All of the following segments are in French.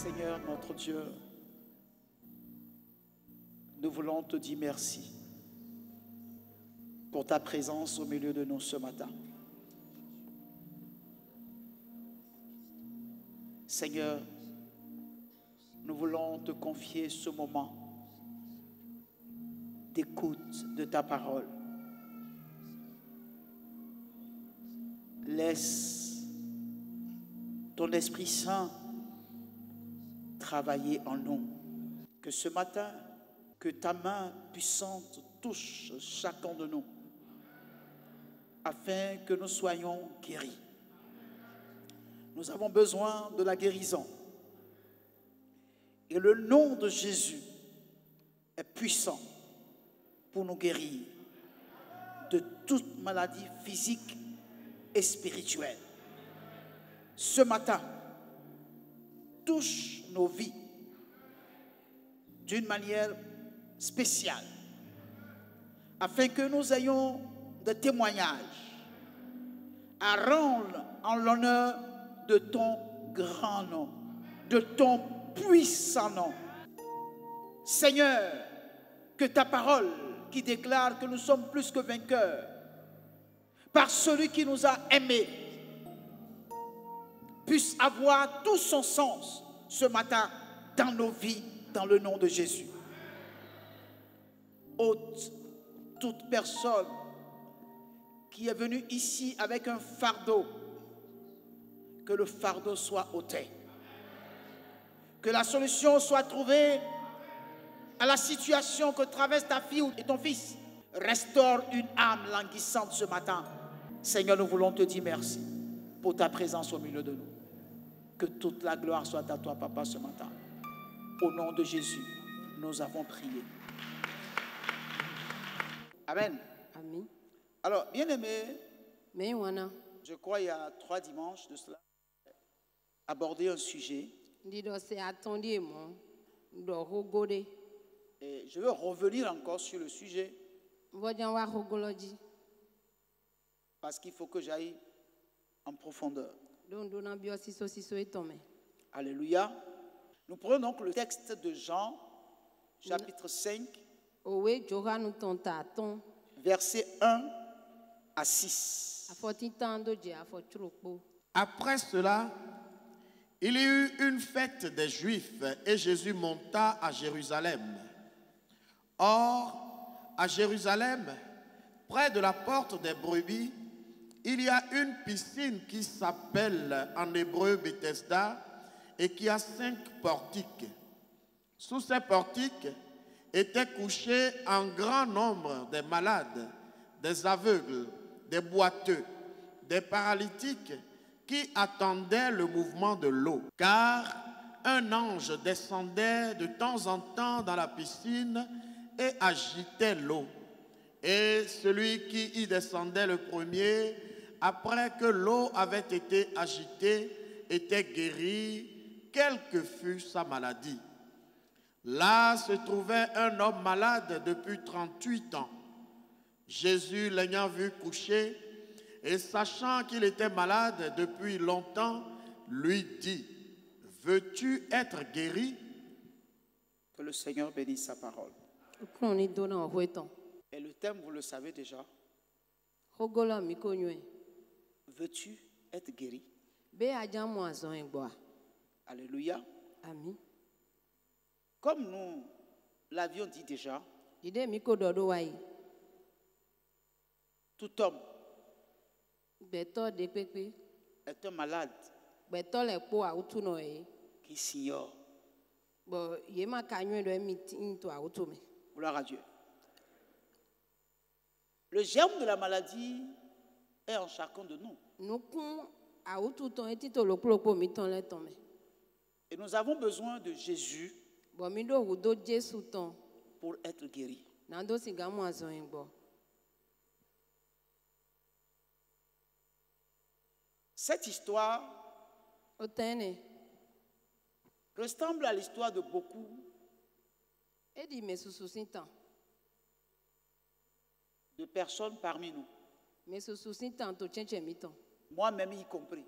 Seigneur, notre Dieu, nous voulons te dire merci pour ta présence au milieu de nous ce matin. Seigneur, nous voulons te confier ce moment d'écoute de ta parole. Laisse ton Esprit Saint travailler en nous. Que ce matin, que ta main puissante touche chacun de nous, afin que nous soyons guéris. Nous avons besoin de la guérison. Et le nom de Jésus est puissant pour nous guérir de toute maladie physique et spirituelle. Ce matin, touche nos vies d'une manière spéciale, afin que nous ayons des témoignages à rendre en l'honneur de ton grand nom, de ton puissant nom. Seigneur, que ta parole qui déclare que nous sommes plus que vainqueurs par celui qui nous a aimés puisse avoir tout son sens ce matin dans nos vies, dans le nom de Jésus. Ôte toute personne qui est venue ici avec un fardeau, que le fardeau soit ôté, que la solution soit trouvée à la situation que traverse ta fille et ton fils. Restaure une âme languissante ce matin. Seigneur, nous voulons te dire merci pour ta présence au milieu de nous. Que toute la gloire soit à toi, Papa, ce matin. Au nom de Jésus, nous avons prié. Amen. Amen. Alors, bien-aimés, je crois il y a 3 dimanches de cela, aborder un sujet. Et je veux revenir encore sur le sujet. Parce qu'il faut que j'aille en profondeur. Alléluia. Nous prenons donc le texte de Jean, chapitre 5, versets 1 à 6. Après cela, il y eut une fête des Juifs et Jésus monta à Jérusalem. Or, à Jérusalem, près de la porte des brebis, il y a une piscine qui s'appelle en hébreu Bethesda et qui a 5 portiques. Sous ces portiques étaient couchés un grand nombre de malades, des aveugles, des boiteux, des paralytiques qui attendaient le mouvement de l'eau. Car un ange descendait de temps en temps dans la piscine et agitait l'eau. Et celui qui y descendait le premier, après que l'eau avait été agitée, était guéri, quelle que fût sa maladie. Là se trouvait un homme malade depuis 38 ans. Jésus, l'ayant vu couché, et sachant qu'il était malade depuis longtemps, lui dit, « Veux-tu être guéri ?» Que le Seigneur bénisse sa parole. Et le thème, vous le savez déjà. Veux-tu être guéri? Alléluia. Amen. Comme nous l'avions dit déjà, tout homme est un malade qui s'ignore. Gloire à Dieu. Le germe de la maladie est en chacun de nous. Et nous avons besoin de Jésus pour être guéri. Cette histoire ressemble à l'histoire de beaucoup de personnes parmi nous. Moi-même y compris.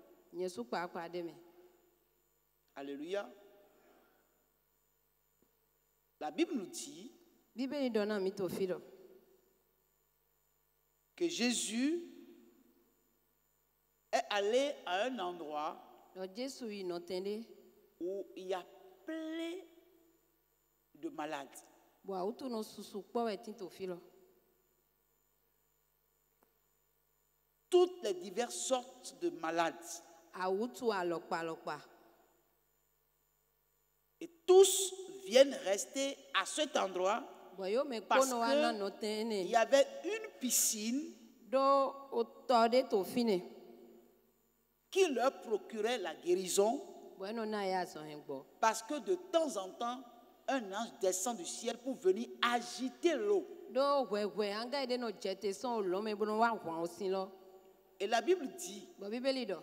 Alléluia. La Bible nous dit Bíbélì dọ́nà mi tó fi lọ. que Jésus est allé à un endroit Lọ Jésù yìí nọ tẹ́lẹ̀. où il y a plein de malades. Bọ̀ àwùtò nọ susu kpọ́ ẹ̀ tí tó fi lọ. Toutes les diverses sortes de malades. Àwùtò àlọ́pàlọ́pà. Et tous viennent rester à cet endroit Bọ̀ yóò mẹ́ parce kpọ́nọ wa náà nọ qu'il tẹ́lẹ̀. y avait une piscine Dọ́ o tọ́ de tó fi nẹ̀. qui leur procurait la guérison Bọ̀ ẹnu náà yà zọ̀ ẹ̀ gbọ́. parce que de temps en temps, un ange descend du ciel pour venir agiter l'eau. Dọ́ wẹ̀wẹ̀ anga yìí de nọ jẹ tẹ sọ́n o lọ́mọ ẹ̀ bọ́n wà wọ́n o sin lọ. Et la Bible dit, Bọ̀ Bíbélì dọ̀.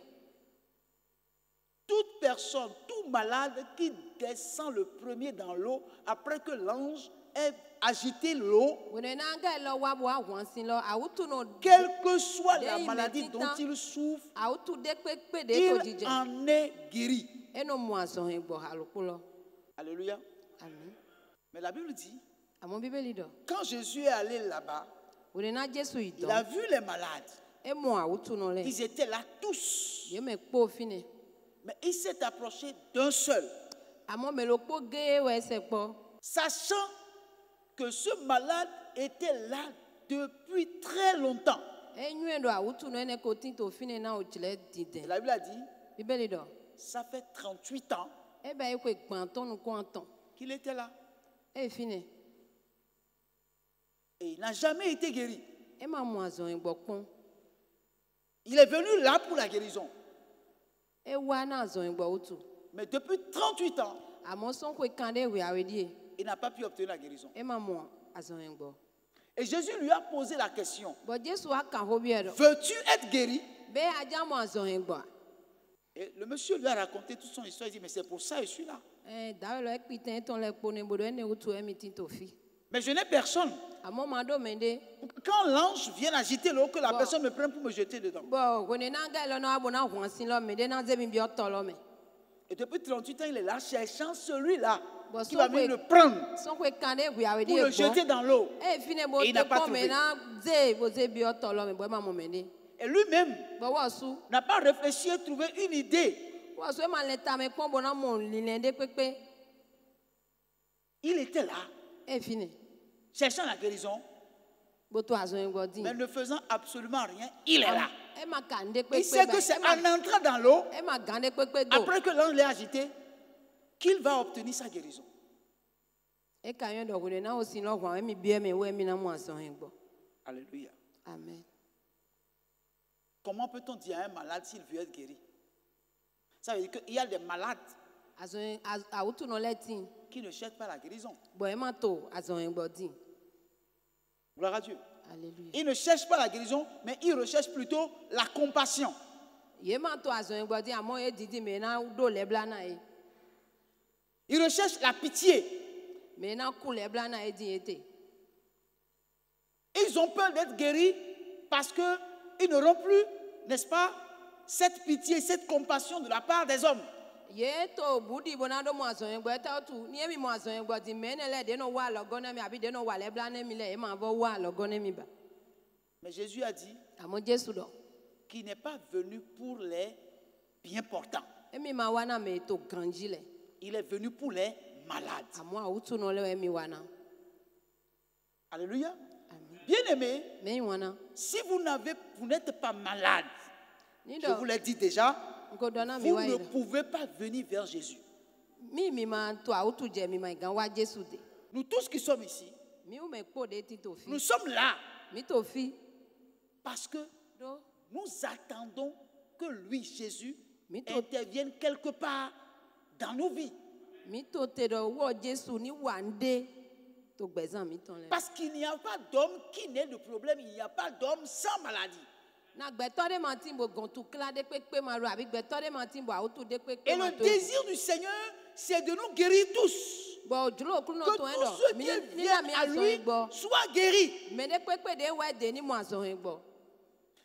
toute personne, tout malade qui descend le premier dans l'eau, après que l'ange ait agité l'eau, Wẹ̀nẹ̀ náà anga yìí lọ wà wọ́n wọ́n sin lọ. Àwùtò nọ quelle que soit la Dès maladie immédiatement, dont il souffre, àwùtò de pépé de tó il jíjẹ. en est guéri. Ẹnu mu àzọ̀ ẹ̀ gbọ́ àlùkò lọ. Alléluia. Àmín. Mais la Bible dit, Àmọ́ Bíbélì dọ̀. quand Jésus est allé là-bas, Wẹ̀nẹ̀ náà Jésù yìí il a dọ̀. vu les malades. Ẹ mọ àwùtò nọ lẹ̀. Ils étaient là tous. Yẹ mẹ́ kpó fi nẹ̀. Mais il s'est approché d'un seul, Àmọ́ mẹ́lò kpó gé wẹ̀ ẹsẹ̀ kpọ́. sachant que ce malade était là depuis très longtemps. Enyuie do àwùtò nọ ẹnẹ kò tí tó fi nẹ̀ náà ò jìlẹ̀ dìdẹ̀. La Bible a dit, Bíbélì dọ̀. ça fait 38 ans Ẹ bẹ̀ yẹ kó gbọ̀ntọ́ nu kó àtọ̀. qu'il était là. Ẹ fi nẹ̀. Et il n'a jamais été guéri. Ẹ máa mọ àzọ̀ ẹ̀ gbọ̀ pọ́n. Il est venu là pour la guérison. Ẹ wá náà àzọ̀ ẹ̀ gbọ̀ wùtò. Mais depuis 38 ans, Àmọ́ sọ́n kó kàn dé ìwé àwẹ̀ díẹ̀. il n'a pas pu obtenir la guérison. Ẹ máa mọ àzọ̀ ẹ̀ gbọ̀. Et Jésus lui a posé la question, Bọ̀ Jésù wá kàn hó bí ẹ̀ dọ̀. veux-tu être guéri? Bẹ́ẹ̀ ajá mọ àzọ̀ ẹ̀ gbọ̀. Et le monsieur lui a raconté toute son histoire. Il dit, mais c'est pour ça que je suis là. Ẹ dàwé lọ ẹ pìtẹ́ ẹ tán lẹ kpó ní bodò ẹ ní wùtò ẹ mi tí tó fi. Mais je n'ai personne. Àmọ́ màá dó mẹ́ndé. Quand l'ange vient agiter l'eau, que la personne me prenne pour me jeter dedans. Bọ̀ wẹ̀nẹ̀ náà gẹ̀ lọ́nà àbọ̀ náà wọ̀n sí lọ mẹ́ndé náà zẹ́mi bí ọ̀tọ̀ lọ mẹ́. Et depuis 38 ans, il est là cherchant celui-là Bon, qui va son venir que- le prendre Sọ́n kó kàn dé ìwé àwẹ̀ pour díẹ̀ le jeter gbọ́. dans l'eau. Ẹ fi ní bo Et il n'a tó pas kọ́ trouvé. mẹ́ náà zé bó zé bí ọ̀tọ̀ lọ mẹ́ bọ́ ẹ máa mọ mẹ́ndé. Et lui-même Bọ̀ wọ́ su. n'a pas réfléchi et trouvé une idée. Wọ́ su ẹ máa lẹ ta mẹ́ pọ́n bọ̀ náà mọ̀ lílẹ̀ dé pépé. Il était là, Ẹ fi ní. cherchant la guérison, Bó tó àzọ̀ ẹ̀ gbọ̀ dín. mais ne faisant absolument rien. Il est là. Ẹ máa kàn dé Il pépé sait que c'est en entrant dans l'eau, ẹ máa gàn dé pépé dò. après que l'ange l'ait agité, qu'il va obtenir sa guérison. Ẹ kà yẹn dọ̀ wẹ̀nẹ̀ náà ó sin lọ́gùn àwọn ẹ̀mí bí ẹ̀mí wọ́ ẹ̀mí náà mọ̀ àzọ̀ ẹ̀ gbọ̀. Alléluia. Amen. Comment peut-on dire à un malade s'il veut être guéri? Ça veut dire qu'il y a des malades Àzọ̀ ẹ̀ àwùtò nọ lẹ́tìn. qui ne cherchent pas la guérison. Bọ̀ ẹ máa tó àzọ̀ ẹ̀ gbọ̀ dín. Gloire à Dieu. Alléluia. Ils ne cherchent pas la guérison, mais ils recherchent plutôt la compassion. Yé máa tó àzọ̀ ẹ̀ gbọ̀ dín àmọ́ ẹ dìdí mẹ́ náà dó lẹ́bla náà yẹ. Ils recherchent la pitié. Mẹ́ náà kú lẹ́bla náà yẹ dín yé tè. Ils ont peur d'être guéris parce qu'ils n'auront plus, n'est-ce pas, cette pitié, cette compassion de la part des hommes. Yé tó bùdí bọ̀ náà dó mọ̀ àzọ̀ ẹ̀ gbọ̀ ẹ tá tù ní ẹ̀mí mọ̀ àzọ̀ ẹ̀ gbọ̀ dín mẹ́ ẹ̀ lẹ̀ dénú wà lọ́gọ́ náà mi àbí dénú wà lẹ́bla náà mi lẹ̀ ẹ̀ máa bọ̀ wà lọ́gọ́ náà mi bà. Mais Jésus a dit Àmọ́ Jésù dọ̀. qu'il n'est pas venu pour les bien portants. Ẹ̀mí máa wá náà mẹ́ tó gànjí lẹ̀. Il est venu pour les malades. Àmọ́ àwùtò nọ lẹ́wọ̀ ẹ̀mí wà náà. Alléluia. Amen. Bien-aimés, Mẹ́yìn wọn náà. si vous n'êtes pas malade, je Nídọ̀ vous l'ai dit déjà, nkó dọ́nà mi vous wá ne yìí lọ. pouvez pas venir vers Jésus. Mi máa tó àwùtò jẹ mi máa gan wá Jésù dé. Nous tous qui sommes ici, Mi ò mẹ́ kpó de ti tó fi. nous sommes là Mi tó fi. parce que Do. nous attendons que lui, Jésus, Mi tó intervienne quelque part dans nos vies. mi tó te dọ̀ wọ́ Jésù ní wà ń dé. Tó gbẹ̀sán mi tán lẹ. Parce qu'il n'y a pas d'homme qui n'ait de problème, il n'y a pas d'homme sans maladie. Na gbẹ̀tọ́ de máa ti ń bò gàntú kílá dé pépé máa ro àbí gbẹ̀tọ́ de máa ti ń bò àwùtò dé pépé Et máa le tó. désir du Seigneur, c'est de nous guérir tous. Bọ̀ òjúlò òkú náà Que tó ẹ̀ tous dọ̀. ceux Mi qui nígbà viennent mi à àzọ̀ lui ẹ̀ gbọ́. soient guéris. Mẹ́ de pépé de wá dé ní mo àzọ̀ ẹ̀ gbọ́.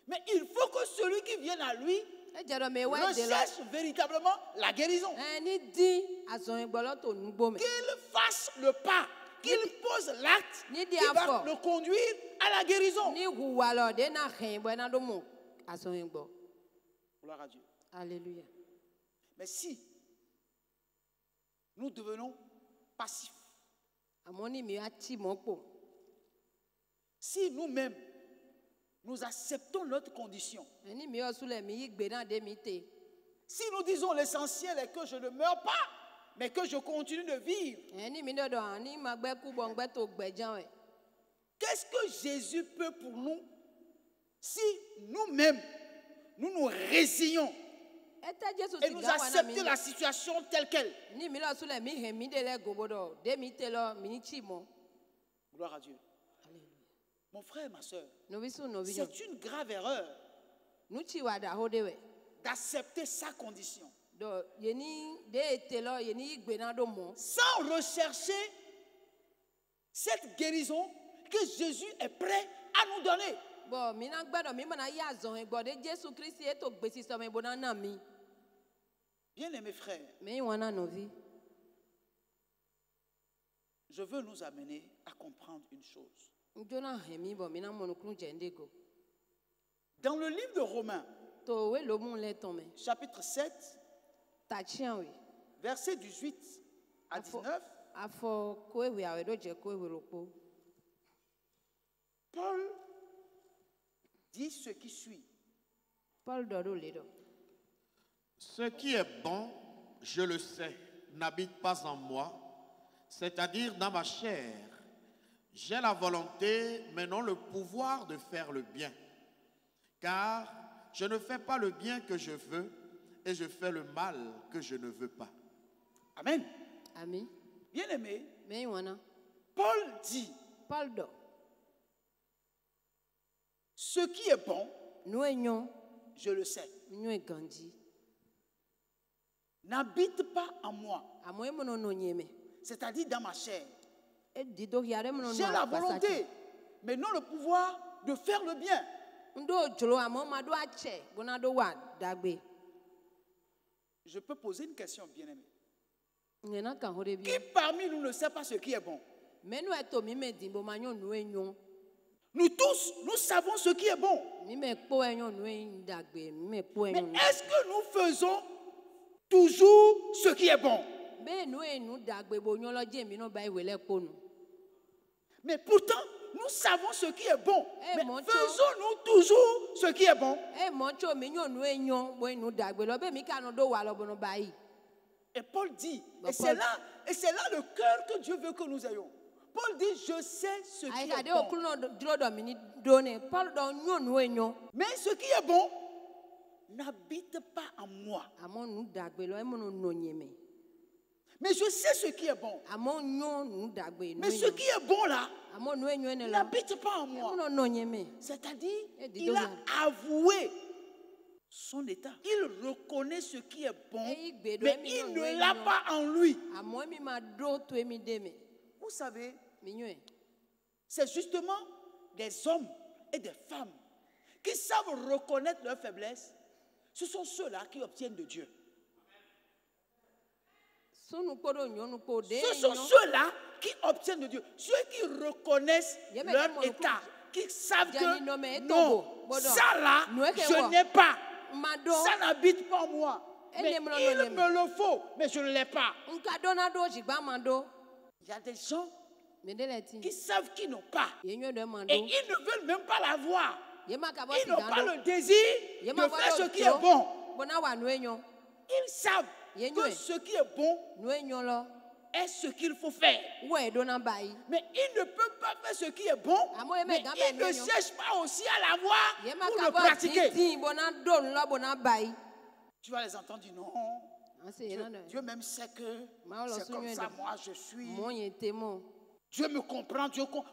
Mais il faut que celui qui vient à lui Ẹ jẹ́ dọ̀ mẹ́ wá dé lọ. recherche véritablement la guérison. Ẹ ní dín àzọ̀ ẹ̀ gbọ́ lọ́tò nígbó mẹ́. Qu'il fasse le pas. qu'il pose l'acte Ni qui dia va fo. le conduire à la guérison. Ni huwa lo de na hen bo na do mo ason gbo. Gloire à Dieu. Alléluia. Mais si nous devenons passifs, Amoni mi ati mo po. si nous-mêmes nous acceptons notre condition, Eni mi o sule mi igbe na de mi te. si nous disons l'essentiel est que je ne meurs pas, mais que je continue de vivre, Eni mi do do ani magbe ku bo ngbe to gbejan e. qu'est-ce que Jésus peut pour nous si nous-mêmes nous nous résignons Ete Jesu et si nous ga wana mi. acceptons la situation telle qu'elle? Ni mi lo sule mi hen mi de le gobodo. De mi te lo mi ni chi mo. Gloire à Dieu. Alléluia. Mon frère, ma soeur, No bisu no bijo. c'est une grave erreur Nu chi wa da ho de we. d'accepter sa condition Do yeni de te lo yeni igbe na do mo. sans rechercher cette guérison que Jésus est prêt à nous donner. Bo mi na gbedo mi mana ya zon gbo de Jesu Kristi e to gbesi so me bo na mi. Bien-aimés frères, Me wana no vi. je veux nous amener à comprendre une chose. Njona hemi bo mi na mo nukun jende go. Dans le livre de Romains, To we lo mu le ton me. chapitre 7, Ta chian we. versets 18 à 19, Afo ko ewe awe do je ko ewe ropo. Paul dit ce qui suit. Paul do do le do. Ce qui est bon, je le sais, n'habite pas en moi, c'est-à-dire dans ma chair. J'ai la volonté, mais non le pouvoir de faire le bien. Car je ne fais pas le bien que je veux, et je fais le mal que je ne veux pas. Amen. Ami. Bien-aimés, Me wana. Paul dit, Paul do. ce qui est bon, Nu enyon. je le sais, Nu e gandi. n'habite pas en moi, Amo e mono no nyeme. c'est-à-dire dans ma chair. E di do hiare mono no. J'ai la volonté, mais non le pouvoir de faire le bien. Ndo jolo amo ma do ache. Bona do wa dagbe. Je peux poser une question, bien-aimé. Ngena kan ho de bi. Qui parmi nous ne sait pas ce qui est bon? Menu eto mi me dimbo manyo nu enyon. Nous tous, nous savons ce qui est bon. Mi me po enyon nu en dagbe. Mi me po Mais enyon. est-ce que nous faisons toujours ce qui est bon? Be nu enu dagbe bo nyon lo je mi no ba iwe le po nu. Mais pourtant, nous savons ce qui est bon. Eh, Mais mon Dieu. faisons-nous toujours ce qui est bon? E mo cho mi nyon nu enyon bo enu dagbe lo be mi ka no do wa lo bo no ba yi. Et Paul dit, Bah, et Paul- c'est là le cœur que Dieu veut que nous ayons. Paul dit, je sais ce Ai qui ka est de o bon. kuno jolo do mi ni do ne. Paul do nyon nu enyon. Mais ce qui est bon n'habite pas en moi. Amo nu dagbe lo e mono no nyeme. Mais je sais ce qui est bon. Amo nyon nu dagbe nu Mais ce enyon. qui est bon là Amo nu enyon ne lo. n'habite pas en E moi. mono no nyeme. C'est-à-dire, Eh, dis il donc, a avoué son état. Il reconnaît ce qui est bon, Eh, igbe do mais emi il no ne nu l'a enyon. pas en lui. Amo mi ma do to emi de me. Vous savez, Mi nyon. c'est justement des hommes et des femmes qui savent reconnaître leurs faiblesses. Ce sont ceux-là qui obtiennent de Dieu. Sunu podo nyonu po de. Ce sont ceux-là qui obtiennent de Dieu. Ceux qui reconnaissent Yeme leur demo état, qui savent Jani que nome e non, togo, bodo. ça là, Noueke je wo. n'ai pas. Mado. Ça n'habite pas en moi. Eh, Mais nemo no il nemo. me le faut, mais je ne l'ai pas. Nka dona do jigba mando. Il y a des gens Medeleti. qui savent qu'ils n'ont pas. Yenyo de mando. Et ils ne veulent même pas l'avoir. Yema ka bo Ils n'ont pas sigando. le désir Yema de faire ce bodo qui tro. est bon. Bona wa nu enyon. Ils savent Yenyo que e. ce qui est bon Nu enyon lo. est ce qu'il faut faire. We dona bayi. Mais ils ne peuvent pas faire ce qui est bon. Amo yeme Mais gambe ils ne nenyo. cherchent pas aussi à l'avoir Yema pour ka le bo pratiquer. tin bona do lo bona bayi. Tu vas les entendre dire non. Ase Dieu, yana de. Dieu même sait que Ma olo c'est comme sunyo ça, de. moi je suis. Mon yete mo. Dieu me comprend,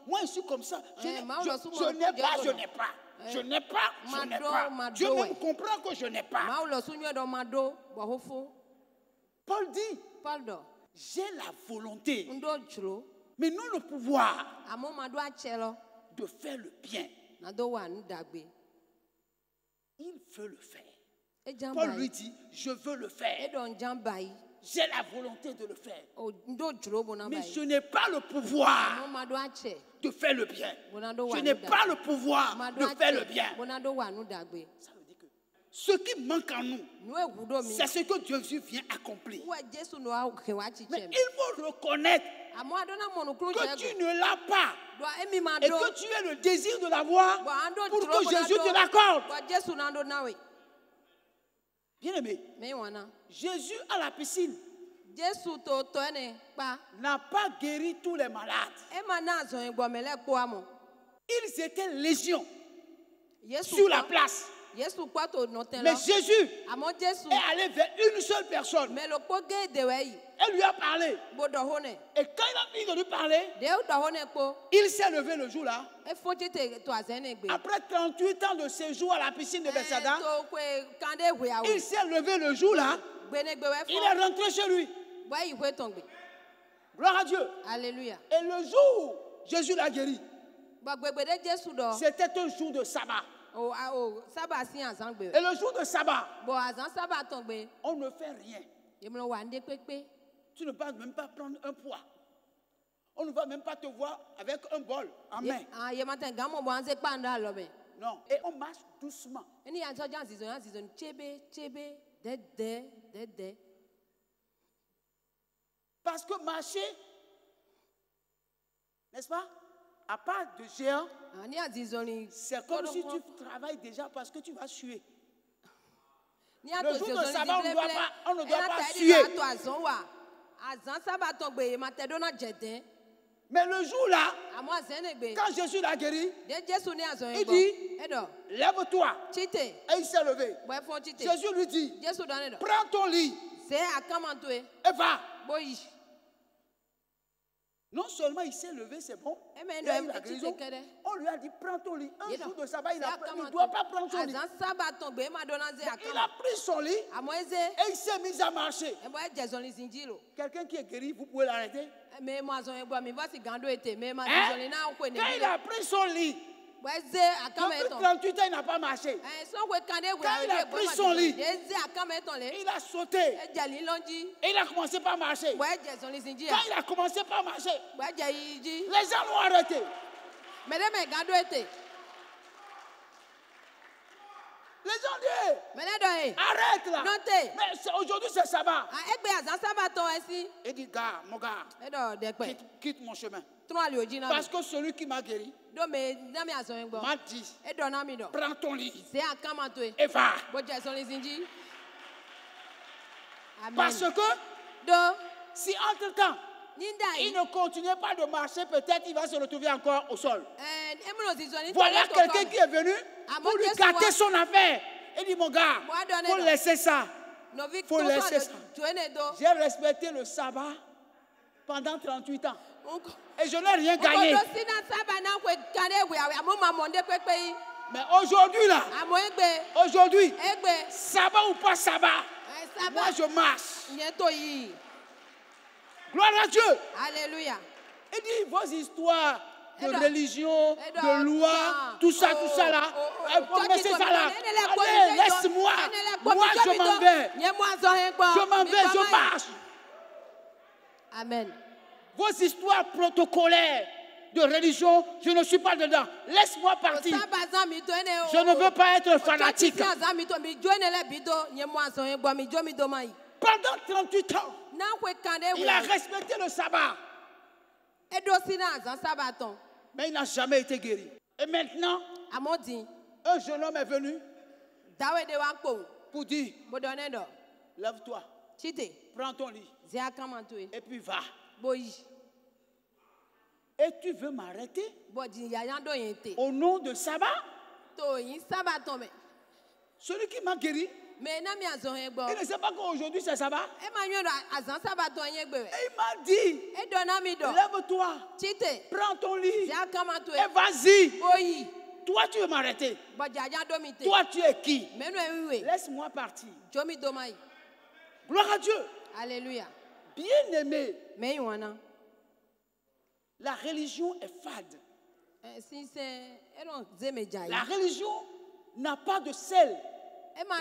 moi je suis comme ça. Je Eh, n'ai ma olo je sumo n'ai Dieu pas, ko je no. n'ai pas. Eh, Je n'ai pas, je n'ai mado, pas. mado, Dieu même ouais. comprend que je n'ai pas. Ma ulo sunyo do mado. Bo hofo. Paul dit, Paul do. j'ai la volonté, Ndo chlo. mais non le pouvoir Amo mado ache lo. de faire le bien. Na do wa nu dagbe. Il veut le faire. E jan Paul lui bayi. dit, je veux le E faire. don jan bayi. j'ai la volonté de le faire. o ndo dro bona Mais bai je n'ai pas le pouvoir mo ma do ache de faire le bien. bona do Je wa n'ai nu pas le pouvoir ma de do faire le ache bien. bona do wa nu dagbe Ça veut dire que ce qui manque en nous, nu ewu do mi c'est ce que Jésus vient accomplir. wa Jesu no a ke wa chi Mais chem il faut reconnaître amo adona mo no kru que je tu ne l'as pas do emi ma et do que tu as le désir de l'avoir bo ando pour dro que bona Jésus do te l'accorde. bo Jesu na do nawe Bien-aimé, me wana Jésus à la piscine Jesu to ene pa n'a pas guéri tous les malades. e ma na zo egbo mele po amo Ils étaient légions Yesu sur la place. Yesu kwa to no ten Mais lo Jésus amo Jesu est allé vers une seule personne. me lo po ge de we yi Elle lui a parlé. bo do hone Et quand il a fini de lui parler, de o do hone po il s'est levé le jour-là. e fo tete to azene gbe Après 38 ans de séjour à la piscine de Bethsaida, to kwe kande hwe awe il s'est levé le jour-là. gbene gbe we Il fo est rentré chez lui. bo yi hwe ton gbe Gloire à Dieu. alléluia Et le jour où Jésus l'a guéri, bo gbegbe de Jesu do c'était un jour de sabbat. o saba si azan gbe Et le jour de sabbat, bo azan saba ton gbe on ne fait rien. yemlo wa nde pepe Tu ne vas même pas prendre un poids. On ne va même pas te voir avec un bol en main. ah ye matin gamo bo anze panda lo be Non. Et on marche doucement. eni ya so jan season chebe de Parce que marcher, n'est-ce pas, à part de géant, ani azizoni c'est comme si tu travailles déjà parce que tu vas suer. ni Le ato jour de season sabbat, on ne doit pas suer suer. ato azan wa azan saba ton gbe ye matin do na jeden Mais le jour-là, amo azene gbe quand Jésus l'a guéri, de Jesu ni azan il egbo dit, edo lève-toi. chite Et il s'est levé. bo fo chite Jésus lui dit, Jesu do ne do prends ton lit se akamanto e et va. boyi Non seulement il s'est levé, c'est bon. Amen. Il a eu la guérison. On lui a dit, prends ton lit. Un jour de sabbat, il ne doit pas prendre son lit. azan saba ton gbe ma do na ze Il a akama pris son lit et amo eze il s'est mis à marcher. e bo Jesu ni sinjilo Quelqu'un qui est guéri, vous pouvez l'arrêter. me mo azan egbo mi va si gando ete me ma Hein? Jesu ni na ko ne Quand il a pris son lit, bo eze akama depuis eton 38 ans, il n'a pas marché. so we kande we Quand il a pris son lit, eze akama eton le il a sauté e jali lonji et il a commencé par marcher. bo Jesu ni sinji Quand il a commencé par marcher, bo jayi ji les gens l'ont arrêté. me de me gando ete Les gens disent, me ne do e arrête là. Notez. Mais aujourd'hui, c'est sabbat. egbe azan saba ton esi Il dit, gars, mon gars, e do de pe quitte mon chemin. tun ali oji na Parce que celui qui m'a guéri do me na mi azan egbo m'a dit, e do na mi do prends ton lit se akama to e et va. bo Jesu ni sinji amen Parce que do si entre-temps, ninda il yi ne continuait pas de marcher, peut-être il va se retrouver encore au sol. emro zizo ni Voilà quelqu'un qui est venu Ah, pour mon lui Dieu, gâter soit- son affaire. Il dit, mon gars, Moi, donner il faut donc. laisser ça. novi Faut laisser ça. tuene do J'ai respecté le sabbat pendant 38 ans. Et je n'ai rien Okodo gagné. sina saba na kwe kane we awe amo mamonde pepe yi Mais aujourd'hui, là, amo egbe aujourd'hui, egbe sabbat ou pas sabbat, saba moi je marche. nye to yi Gloire à Dieu. alléluia Il dit vos histoires de Edo. religion, Edo. de loi, Ah. tout ça là. Vous mettez ça là. Allez, laisse-moi. Moi, je m'en vais. Je m'en vais, je marche. amen Vos histoires protocolaires de religion, je ne suis pas dedans. Laisse-moi partir. saba zan mi to ene o Je ne veux pas être fanatique. zan mi to mi jo ene le bido nye mo azan egbo mi jo mi do mai Pendant 38 ans, na kwe kane il we a respecté le sabbat. edo sina azan saba ton Mais il n'a jamais été guéri. Et maintenant, amo din un jeune homme est venu dawe de wa kpo pour dire, bodo ne do lève-toi, chite prends ton lit ze akama to e et puis va. boyi Et tu veux m'arrêter bodi yayan do yen te au nom de sabbat? to yin saba ton me Celui qui m'a guéri, me na mi azan egbo il ne sait pas qu'aujourd'hui c'est sabbat. e ma yon azan saba ton yen gbe Et il m'a dit, e do na mi do lève-toi, chite prends ton lit ze akama to et e vas-y. boyi Toi, tu veux m'arrêter. bodi yayan do mi te Toi, tu es qui? menu e wiwe Laisse-moi partir. jo mi do mai Gloire à Dieu. alléluia Bien-aimé, me yin wana la religion est fade. si se e don ze me jai La religion n'a pas de sel.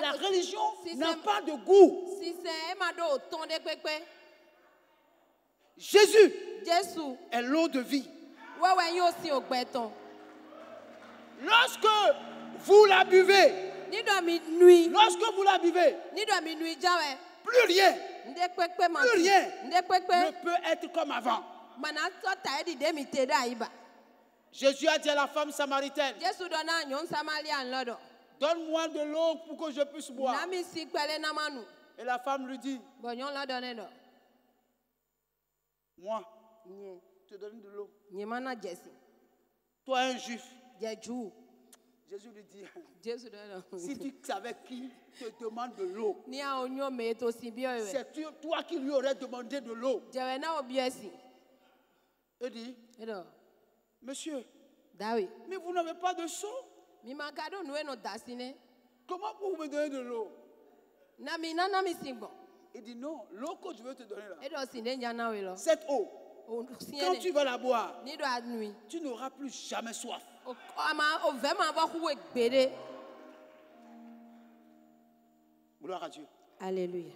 La religion Si n'a c'est- pas de goût. Si c'est Emma do ton de pepe. Jésus Jésus. est l'eau de vie. Ouais ouais yo si ogbeton. Lorsque vous la buvez, Ni do mi nuit. lorsque vous la buvez, Ni do mi nuit jawe. plus rien Nde pepe man. Plus rien. Nde pepe. ne peut être comme avant. Mana so ta di de mi te da iba. Jésus a dit à la femme samaritaine, Jésus dona nyon Samarian lodo. donne-moi de l'eau pour que je puisse boire. Na mi si pele na manu. Et la femme lui dit, Bon nyon la donne do. moi, Nye. je te donne de l'eau. Nye mana Jésus. Toi, un juif. Jésus. Jésus lui dit, Jésus dona. si tu savais qui te demande de l'eau, Ni a onyo me to si bio we. c'est toi qui lui aurais demandé de l'eau. Jewe na obiesi. Il dit, Edo. monsieur, Dawi. mais vous n'avez pas de seau. Mi makado nuwe no dasine. Comment vous me donner de l'eau? Na mi na mi singbo. Il dit, non, l'eau que je veux te donner là, Edo sinde njana we lo. cette eau, O quand siene. tu vas la boire, Ni do adnui. tu n'auras plus jamais soif. O ama o vema ba kuwe gbede. Gloire à Dieu. Alléluia.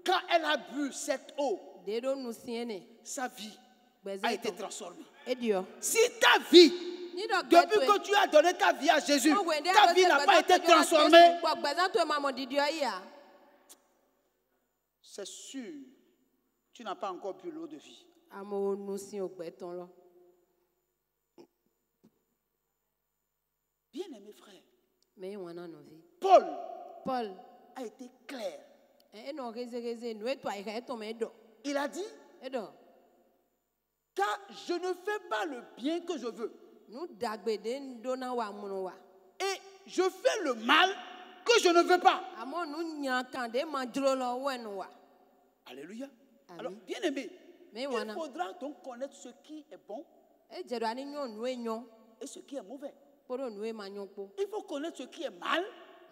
Quand elle a bu cette eau, Dedo nu siene. sa vie a Bezeto. été transformée. Edio. Si ta vie, Ni do depuis que tu as donné ta vie à Jésus, ta vie n'a pas été transformée, Bo bezeto mama didio ya. c'est sûr, tu n'as pas encore bu l'eau de vie. Amo nu si ogbeton lo. Bien-aimés frères, Me wana no vi. Paul Paul. a été clair. Eno reze nu eto ai ka eto me do. Il a dit, Edo. car je ne fais pas le bien que je veux, Nu dagbede ndona wa munu wa. et je fais le mal que je ne veux pas. Amo nu nyankan de mandro lo wenu wa. Alléluia. Amen. Alors, bien-aimés, Mais il voilà. faudra donc connaître ce qui est bon E jedo ani nyon nu enyon. et ce qui est mauvais. Poro nu e manyon po. Il faut connaître ce qui est mal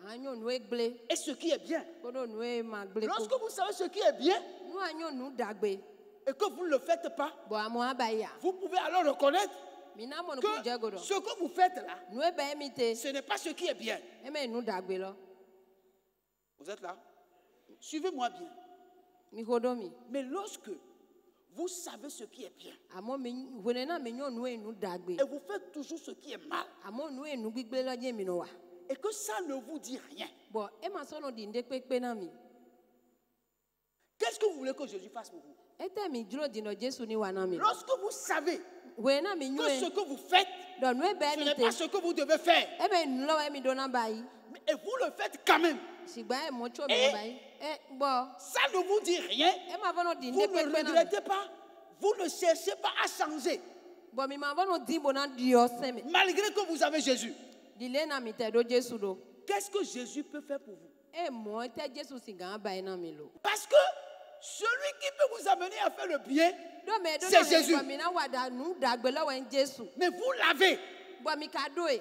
Anyon nu e gble. et ce qui est bien. Poro nu e ma gble Lorsque ko. vous savez ce qui est bien Nu anyon nu dagbe. et que vous ne le faites pas, Bo amo abaya. vous pouvez alors reconnaître Mina mo nu que ku jegodo. ce que vous faites là, Nu e be mite. ce n'est pas ce qui est bien. E me nu dagbe lo. Vous êtes là? Suivez-moi bien. Mi hodomi. Mais lorsque vous savez ce qui est bien Amo mi wenena me nyon nu e nu dagbe. et vous faites toujours ce qui est mal Amo nu e nu gbigbe lo je mi no wa. et que ça ne vous dit rien, Bo e ma so no di nde pepe na mi. qu'est-ce que vous voulez que Jésus fasse pour vous? Ete mi duro di no Jesu ni wa na mi. Lorsque vous savez Wena mi nyu que ce e. que vous faites, Do nu e be ce n'est mite. pas ce que vous devez faire, E me nu lo e mi do na bayi. et vous le faites quand même, Sigba e mo cho Eh? mi bayi. Bo ça ne vous dit rien, e ma vono di vous nde ne pepe na mi. regrettez pas, vous ne cherchez pas à changer, Bo mi ma vono di bo na dio seme. malgré que vous avez Jésus. Di le na mi te do Jesu do. Qu'est-ce que Jésus peut faire pour vous? E mo te Jesu si ga bayi na mi lo. Parce que celui qui peut vous amener à faire le bien, Do me do C'est na Jésus. Bo mi na wa da nu dagbe lo wen Jesu. mais vous l'avez, Bo mi ka do e.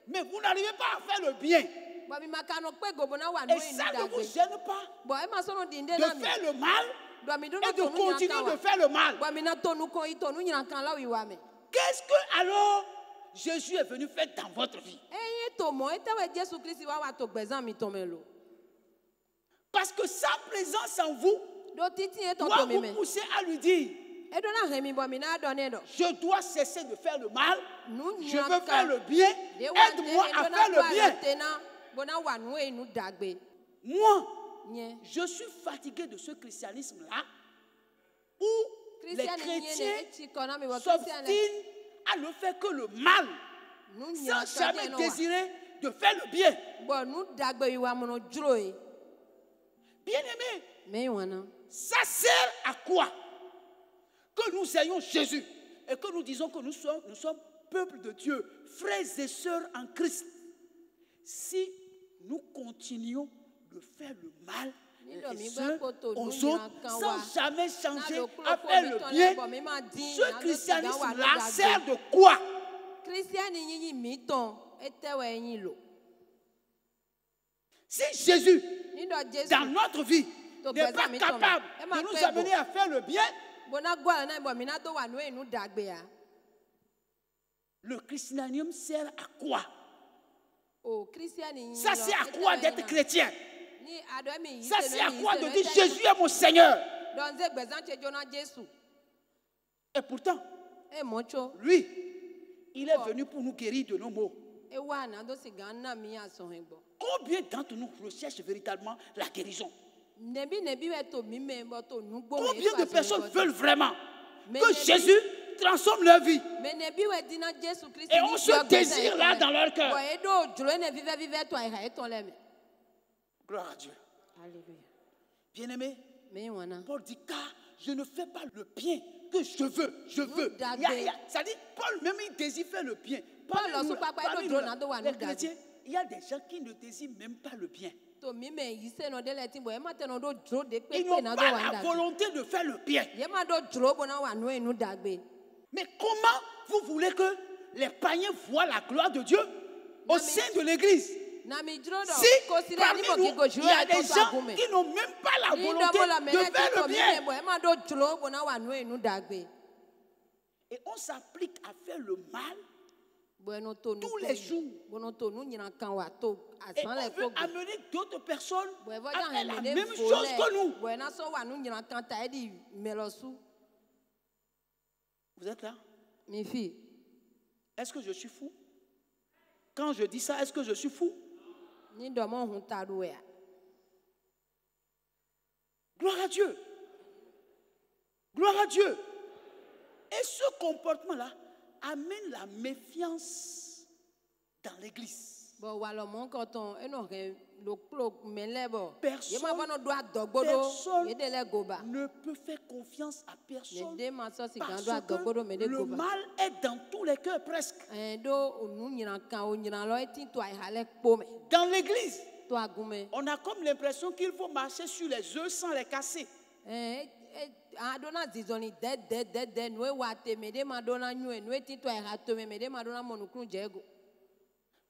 mais vous n'arrivez pas à faire le bien. Bo mi ma ka no pe go bo na wa nu Et e nu ça ne vous dagbe. gêne pas Bo e ma so no di nde de na mi. faire le mal Do mi do et na de to nu continuer nyanka de wa. faire le mal. Bo mi na to nu ko i to nu nyanka la wi wa me. Qu'est-ce que alors Jésus est venu faire dans votre vie? Eye to mo ete we Jesu Kristi wa wa to gbezan mi to me lo. Parce que sa présence en vous Do titi e to doit to mi vous me. pousser à lui dire, E do na he mi bo mi na do ne do. je dois cesser de faire le mal, Nu je veux nyanka. faire le bien, De wa aide-moi te, à e do na faire do le ala bien. te na, bo na wa nu e nu dagbe. Moi, Nye. je suis fatigué de ce christianisme-là où les Christian nye ne chrétiens e chi kona mi wo Christian le. s'obstinent à ne faire que le mal Nu sans nyanka jamais je no wa. désirer de faire le bien. Bo nu dagbe wi wa mo no juro e. Bien-aimés, Me wana. ça sert à quoi que nous ayons Jésus et que nous disons que nous sommes peuple de Dieu, frères et sœurs en Christ, si nous continuons de faire le mal les uns aux autres sans jamais changer à faire le bien, ce christianisme-là sert de quoi? Christian yi mi ton ete we yin lo. Si Jésus, Ni do Jesu. dans notre vie, n'est pas capable de nous amener à faire le bien, Bona gwa na bo mi na do wa nu e nu dagbe ya. le christianisme sert à quoi? Oh Christian yi. Ça sert à quoi d'être chrétien? Ça, c'est à quoi de dire Jésus est mon Seigneur. Et pourtant, lui, il est venu pour nous guérir de nos maux. Combien d'entre nous recherchent véritablement la guérison? Combien de personnes veulent vraiment que Jésus transforme leur vie? Et on se désire là dans leur cœur. Gloire à Dieu. Bien-aimé, Paul dit, car je ne fais pas le bien que je veux. Ça dit, Paul même il désire faire le bien. Parmi les chrétiens, il y a des gens qui ne désirent même pas le bien. Ils n'ont pas la volonté de faire le bien. Mais comment vous voulez que les païens voient la gloire de Dieu au sein de l'église? Si parmi nous, il y a des gens qui n'ont même pas la volonté de faire le bien. Et on s'applique à faire le mal tous les jours. Et on veut amener d'autres personnes à faire la même chose que nous. Vous êtes là? Est-ce que je suis fou? Quand je dis ça, est-ce que je suis fou? Gloire à Dieu. Gloire à Dieu. Et ce comportement-là amène la méfiance dans l'église. Personne ne peut faire confiance à personne parce que le mal est dans tous les cœurs presque. Dans l'église, on a comme l'impression qu'il faut marcher sur les œufs sans les casser.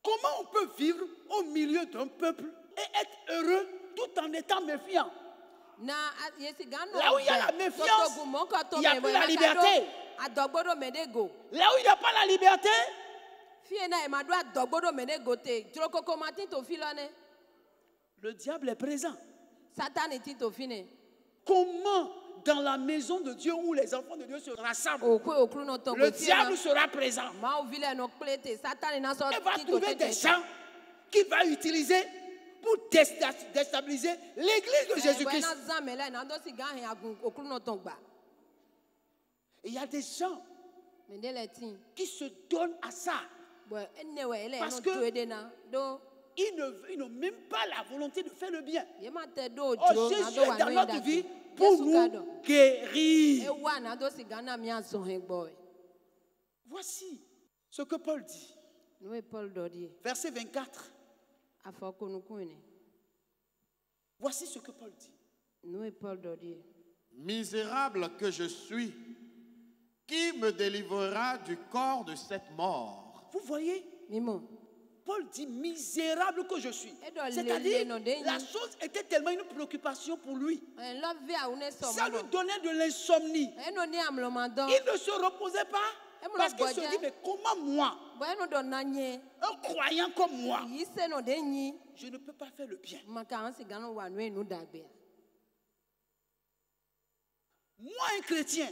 Comment on peut vivre au milieu d'un peuple et être heureux tout en étant méfiant? Là où il y a la méfiance, il n'y a plus la liberté. Là où il n'y a pas la liberté, le diable est présent. Comment dans la maison de Dieu où les enfants de Dieu se rassemblent, le diable sera présent? Il va trouver des gens qu'il va utiliser pour déstabiliser l'église de Jésus-Christ. Et il y a des gens qui se donnent à ça parce qu'ils n'ont même pas la volonté de faire le bien. Oh, Jésus est dans notre vie pour nous guérir. Voici ce que Paul dit. Verset 24. Voici ce que Paul dit. Misérable que je suis, qui me délivrera du corps de cette mort? Vous voyez? Paul dit misérable que je suis. C'est-à-dire, la chose était tellement une préoccupation pour lui. Ça lui donnait de l'insomnie. Il ne se reposait pas parce qu'il se dit, mais comment moi, un croyant comme moi, je ne peux pas faire le bien. Moi, un chrétien,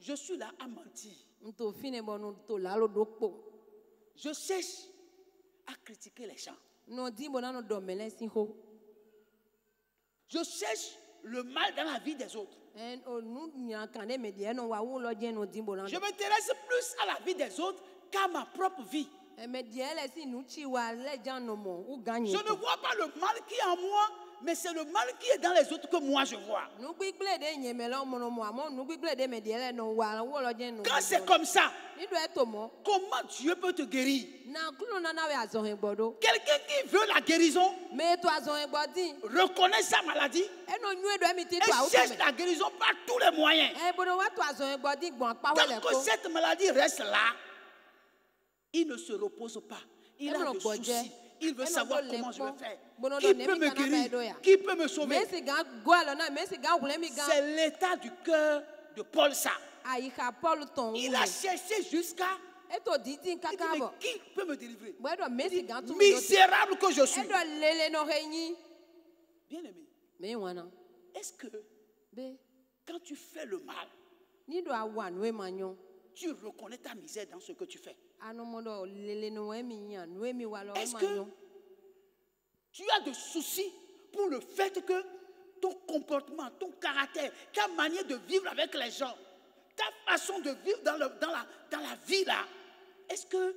je suis là à mentir. Je cherche à critiquer les gens. Je cherche le mal dans la vie des autres. Je m'intéresse plus à la vie des autres qu'à ma propre vie. Je ne vois pas le mal qui est en moi, mais c'est le mal qui est dans les autres que moi je vois. Quand c'est comme ça, comment Dieu peut te guérir? Quelqu'un qui veut la guérison reconnaît sa maladie et cherche la guérison par tous les moyens. Tant que cette maladie reste là, il ne se repose pas. Il a des soucis. Il veut savoir comment je vais faire. Qui peut me guérir? Qui peut me sauver? C'est l'état du cœur de Paul ça. Il a cherché jusqu'à Et to didi Il dit, mais kakabo. qui peut me délivrer? Bwe do mesi gan tu. Misérable que je suis. E do lele no reñi. Bien aimé, Me wana. est-ce que Be quand tu fais le mal, ni do awan we manyo. tu reconnais ta misère dans ce que tu fais? Anomodo lele no we mi nya, no we mi walo Est-ce que manyo. tu as de soucis pour le fait que ton comportement, ton caractère, ta manière de vivre avec les gens, ta façon de vivre dans la vie là, est-ce que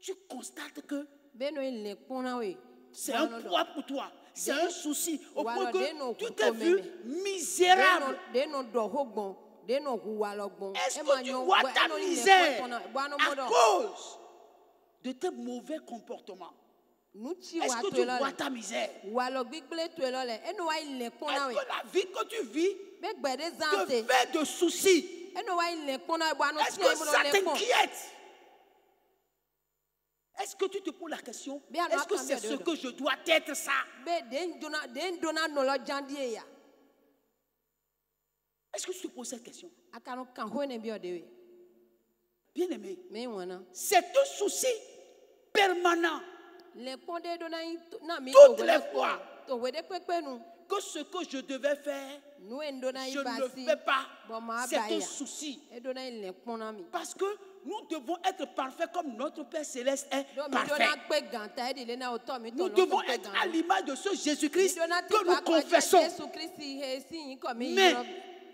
tu constates que Be no ile pona we. c'est un poids pour toi, c'est un souci, au point Walo de no que tu t'es vu misérable? De no do hogbon, de no huwalo gbon. Est-ce que tu vois ta misère à cause de tes mauvais comportements? Nuchi Est-ce wa que to tu vois lole. ta misère? Walo gbigble to lole. E no wa ile pona we. Est-ce que la vie que tu vis Be gbede te zante. fait de soucis? E no wa ile pona bo ano Est-ce ti e que mo ça le pon. t'inquiète? Est-ce que tu te poses la question? Bien, Est-ce que non, c'est attends, ce bien, que je dois être ça? Be den dona no lo jandie ya. Est-ce que tu te poses cette question? Akano kan ho ne bi ode we. Bien aimé, Me wana. c'est un souci permanent Le pon de dona na mi Toutes to les le fois. To we de pepe nu. que ce que je devais faire, Nu en dona je ne le ibasi. fais pas. Bon ma C'est ba un ya. souci. E dona ile pon na mi. Parce que nous devons être parfaits comme notre Père Céleste est Do mi parfait. dona pe ganta e de le na o to mi to Nous lo devons pe être ganta. à l'image de ce Jésus-Christ Mi dona ti que nous pa ko confessons. Jésus Christi he si yin ko mi Mais yiro.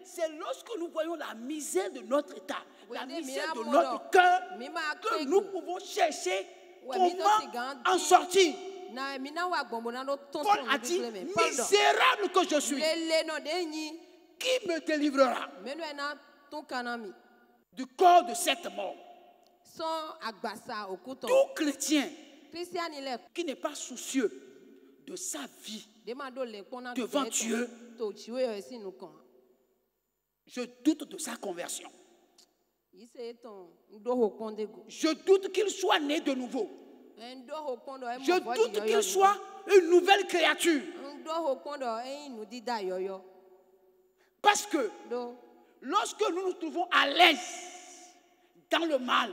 c'est lorsque nous voyons la misère de notre état, la Oui, misère de mais notre cœur, mi ma que kego. nous pouvons chercher Ouais, mais toi, c'est comment grand. en sortir. Na mi na wa gbon na no ton Paul ton a bi dit, ble me. Paul do. misérable que je suis, Le no de yin. qui me délivrera Me no na ton kanami. du corps de cette mort? Son agbasa okuton. Tout chrétien Christian ile qui n'est pas soucieux de sa vie de ma do le pon na devant Dieu, to chiwe yo si nu kan. je doute de sa conversion. Yi se ton ndo ho pon de go. Je doute qu'il soit né de nouveau. Ndo ho pon do e mo Je vo doute di yo qu'il yo. soit une nouvelle créature. Ndo ho pon do e nu di da yo yo. Parce que Do. lorsque nous nous trouvons à l'aise dans le mal,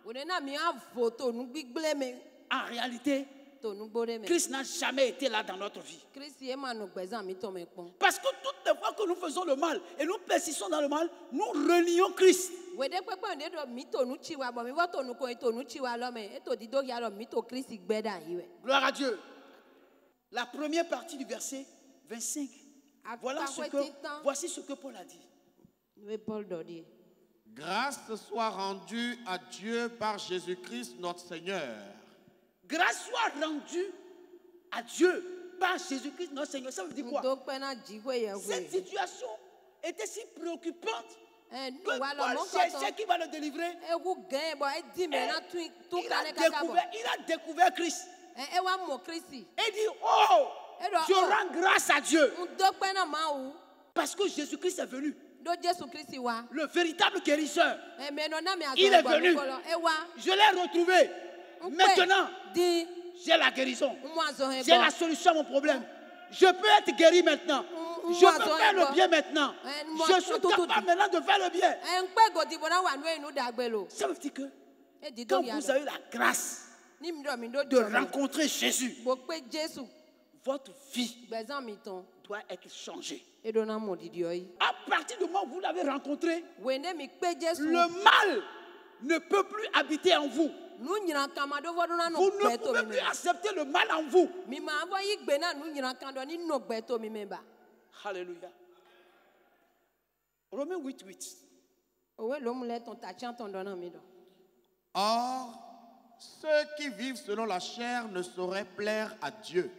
O de na mi a photo nu gbigble me en réalité, to nu gbore me. Christ n'a jamais été là dans notre vie. Christi e ma no gbezan mi to me pon. Parce que toutes les fois que nous faisons le mal et nous persistons dans le mal, nous renions Christ. Wede pepe nde do mi to nu chiwa bo mi wo to nu ko to nu chiwa lo me e to di do ya lo mi to Christi gbeda yi we. Gloire à Dieu. La première partie du verset 25. Voici ce que Paul a dit. We Paul do di. Grâce soit rendue à Dieu par Jésus-Christ notre Seigneur. Grâce soit rendue à Dieu par Jésus-Christ notre Seigneur. Ça veut dire quoi? Do pe na ji we ye Cette we. situation était si préoccupante Nu que wa lo mo Paul ko cherchait to. qui va le délivrer. E ku gan bo e di me na tu Il kale kaka bo. a découvert Christ. E wa mo Christi. Et dit, oh, je rends grâce à Dieu. Do pe na ma wu. Parce que Jésus-Christ est venu. Do Jésus Christi wa. Le véritable guérisseur. E me no na mi Il est venu. E wa. Je l'ai retrouvé. Maintenant, Di j'ai la guérison. mo azo he J'ai bo. la solution à mon problème. Je peux être guéri maintenant. Je peux faire le bien maintenant. Je suis capable maintenant de faire le bien. E npe go di bo na wa nu enu dagbe lo. Ça veut dire que E di do quand ya. vous avez la grâce Ni mi do mi do de rencontrer Jésus, Bo pe Jésus votre vie gbezan mi ton. doit être changée. E do na mo di di oyi. À partir du moment où vous l'avez rencontré, Wene mi pe Jésus. le mal ne peut plus habiter en vous. Nu nyina kama do vodo na no Vous ne gbe to pouvez mi plus me. accepter le mal en vous. Mi ma vo yi gbe na nu nyina kan do ni no gbe to mi me ba. Alléluia. Romains 8:8. Owe lo mu le ton ta chan ton do na mi do. Or, ceux qui vivent selon la chair ne sauraient plaire à Dieu.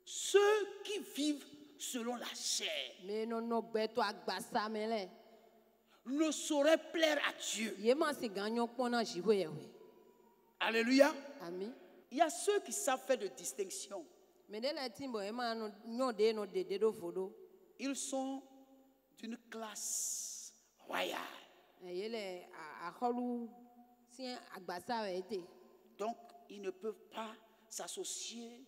Ceux qui vivent selon la chair Me no no gbe to agbasa me le. ne sauraient plaire à Dieu. Ye ma si ganyo pon na ji we ye we. Alléluia. Amen. Il y a ceux qui savent faire de distinction. Me de le timbo e ma no nyo de no de do fodo. Ils sont d'une classe royale. Ye le a kholu si agbasa we te. Donc, ils ne peuvent pas s'associer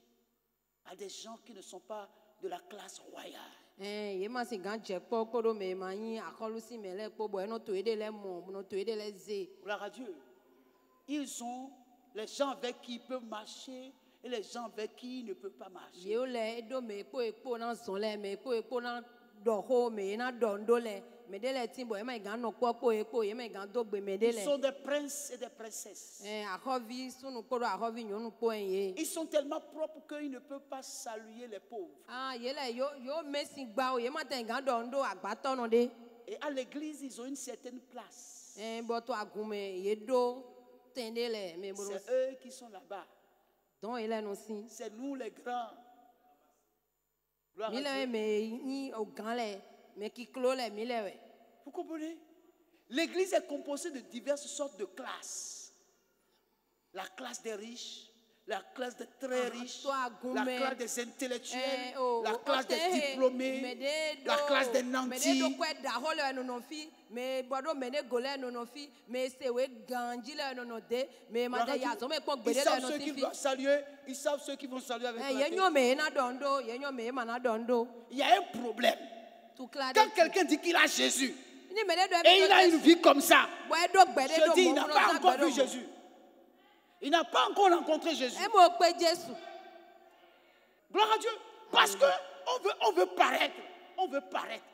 à des gens qui ne sont pas de la classe royale. Ye ma si gan je po do me ma yin a kholu si me le po bo e no to e de le mo no to e de le ze. Gloire à Dieu. ils ont les gens avec qui ils peuvent marcher et les gens avec qui ils ne peuvent pas marcher. Yo le do me po na son le me po na do ho me na do ndo le me de le timbo e ma gan no po e ma gan do gbe me de Ils le sont des princes et des princesses. ahovi sunu koro ahovi nyonu po en Ils sont tellement propres qu'ils ne peuvent pas saluer les pauvres. ye le yo mesi gba o ye ma te gan do ndo agbato no de Et à l'église, ils ont une certaine place. bo to agume ye do tende le me boro C'est eux qui sont là-bas. don ele no si C'est nous les grands. Gloire à mi le Dieu. me ni o gan le me ki klo le mi le we Vous comprenez? L'église est composée de diverses sortes de classes. La classe des riches, la classe des très riches, toi, la gourmet. classe des intellectuels, la la classe des diplômés, la classe des nantis. Mais bodo mene gole no no fi mais c'est we ganji le no no de mais ma Gloire à de ya Dieu. so me pon Ils gbede le savent no ceux ti qui fi doivent saluer, ils savent ceux qui vont saluer avec la ye tête. nyo me na dondo ye nyo me ma na dondo Il y a un problème. tout clade Quand quelqu'un dit qu'il a Jésus ni me de do et il a une vie comme ça, boy do gbede je do dis, il mo n'a no pas sa encore gbede vu Jésus. Il n'a pas encore rencontré Jésus. e mo pe Jésus Gloire à Dieu. Parce que on veut paraître. On veut paraître.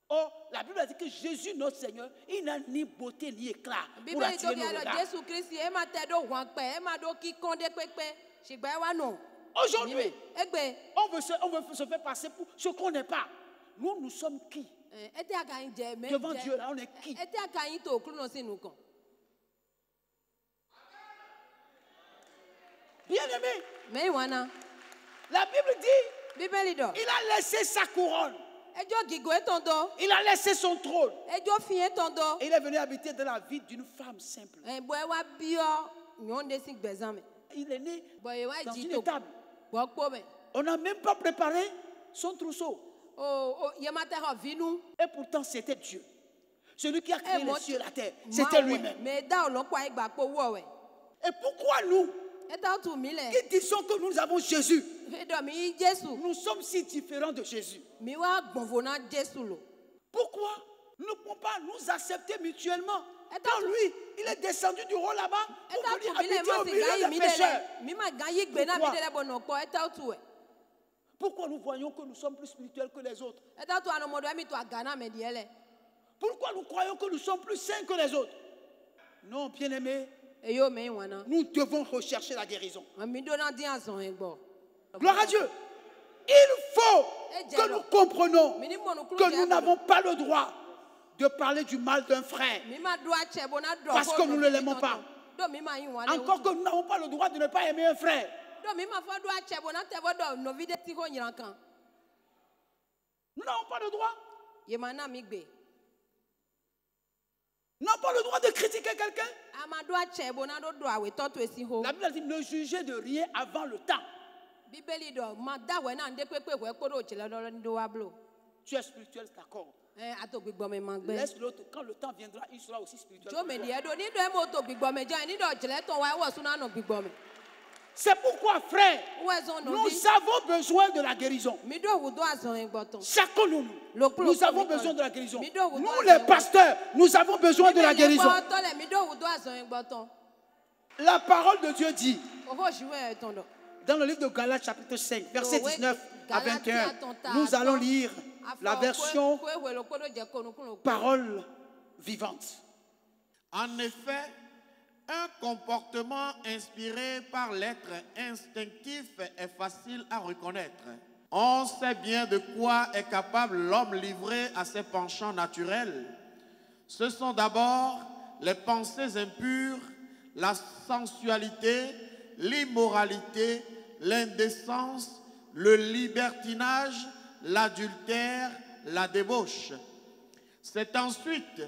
Or, la Bible a dit que Jésus, notre Seigneur, il n'a ni beauté ni éclat pour Bible to attirer bi nos alo regards. Jésus Christ e ma te do wan pe e ma do ki konde pepe sigba e wa no Aujourd'hui, egbe on veut se faire passer pour ce qu'on n'est pas. Nous sommes qui? ete aka yin je me Devant Dieu, là, on est qui? ete aka yin to kru no sinu kan Bien-aimé, me wana la Bible dit, Bíbélì do il a laissé sa couronne. ejo gigo etondo Il a laissé son trône. ejo fi etondo Et il est venu habiter dans la vie d'une femme simple. bo e wa bio nyonde si gbezan me Il est né bo e wa dans ji une to étable. bo po me On n'a même pas préparé son trousseau. o ye ma te ho vinu Et pourtant, c'était Dieu. Celui qui a créé moi, les cieux et la terre. C'était lui-même. me da olokwa igba po wo we Et pourquoi nous, eta tu mi le qui disons que nous avons Jésus, edo mi Jésus nous sommes si différents de Jésus? mi wa gbonfo na Jésus lo Pourquoi nous ne pouvons pas nous accepter mutuellement? Et Quand donc- lui, il est descendu du haut là-bas eta pour tu venir mi le habiter ma au si milieu ga yi des mi pécheurs. le mi ma ga yi gbe na mi Pourquoi? de le bono po eta tu we Pourquoi nous voyons que nous sommes plus spirituels que les autres? eta tu ano modo mi tu agana me die le Pourquoi nous croyons que nous sommes plus saints que les autres? Non, bien-aimés, eyo me wana nous devons rechercher la guérison. mi do na di azon egbo Gloire à Dieu. Il faut Eh, que nous comprenions mi ni monu kru que nous n'avons pas le droit de parler du mal d'un frère. mi ma do ache bo na do Parce que nous ne l'aimons pas. do mi ma yin wana Encore que nous n'avons pas le droit de ne pas aimer un frère. do mi ma fo do ache bo na te bo do no vide ti ho nyiran kan Nous n'avons pas le droit. ye ma na mi gbe Nous n'avons pas le droit de critiquer quelqu'un. ama do ache bo na do awe to to esi ho La Bible dit ne jugez de rien avant le temps. Bíbélì do ma da we na nde pepe we ko do chile do ndo wa blo Tu es spirituel, c'est d'accord. ato gbigbo me ma gbe Laisse l'autre. Quand le temps viendra, il sera aussi spirituel. jo me di edo ni do e mo to gbigbo me jan ni do chile ton wa wo suna no gbigbo me C'est pourquoi, frère, we zo no nous vi avons besoin de la guérison. mi do wu do azon egbo ton Chacun de nous, nous avons besoin de la guérison. Nous, les pasteurs, nous avons besoin de la guérison. to le mi do wu do azon egbo ton La parole de Dieu dit, o ho jiwe ton do dans le livre de Galates, chapitre 5, versets Oui, 19 à Galates 21, attentat, nous allons attends. lire la version Parole. parole vivante. En effet, un comportement inspiré par l'être instinctif est facile à reconnaître. On sait bien de quoi est capable l'homme livré à ses penchants naturels. Ce sont d'abord les pensées impures, la sensualité, l'immoralité, l'indécence, le libertinage, l'adultère, la débauche. C'est ensuite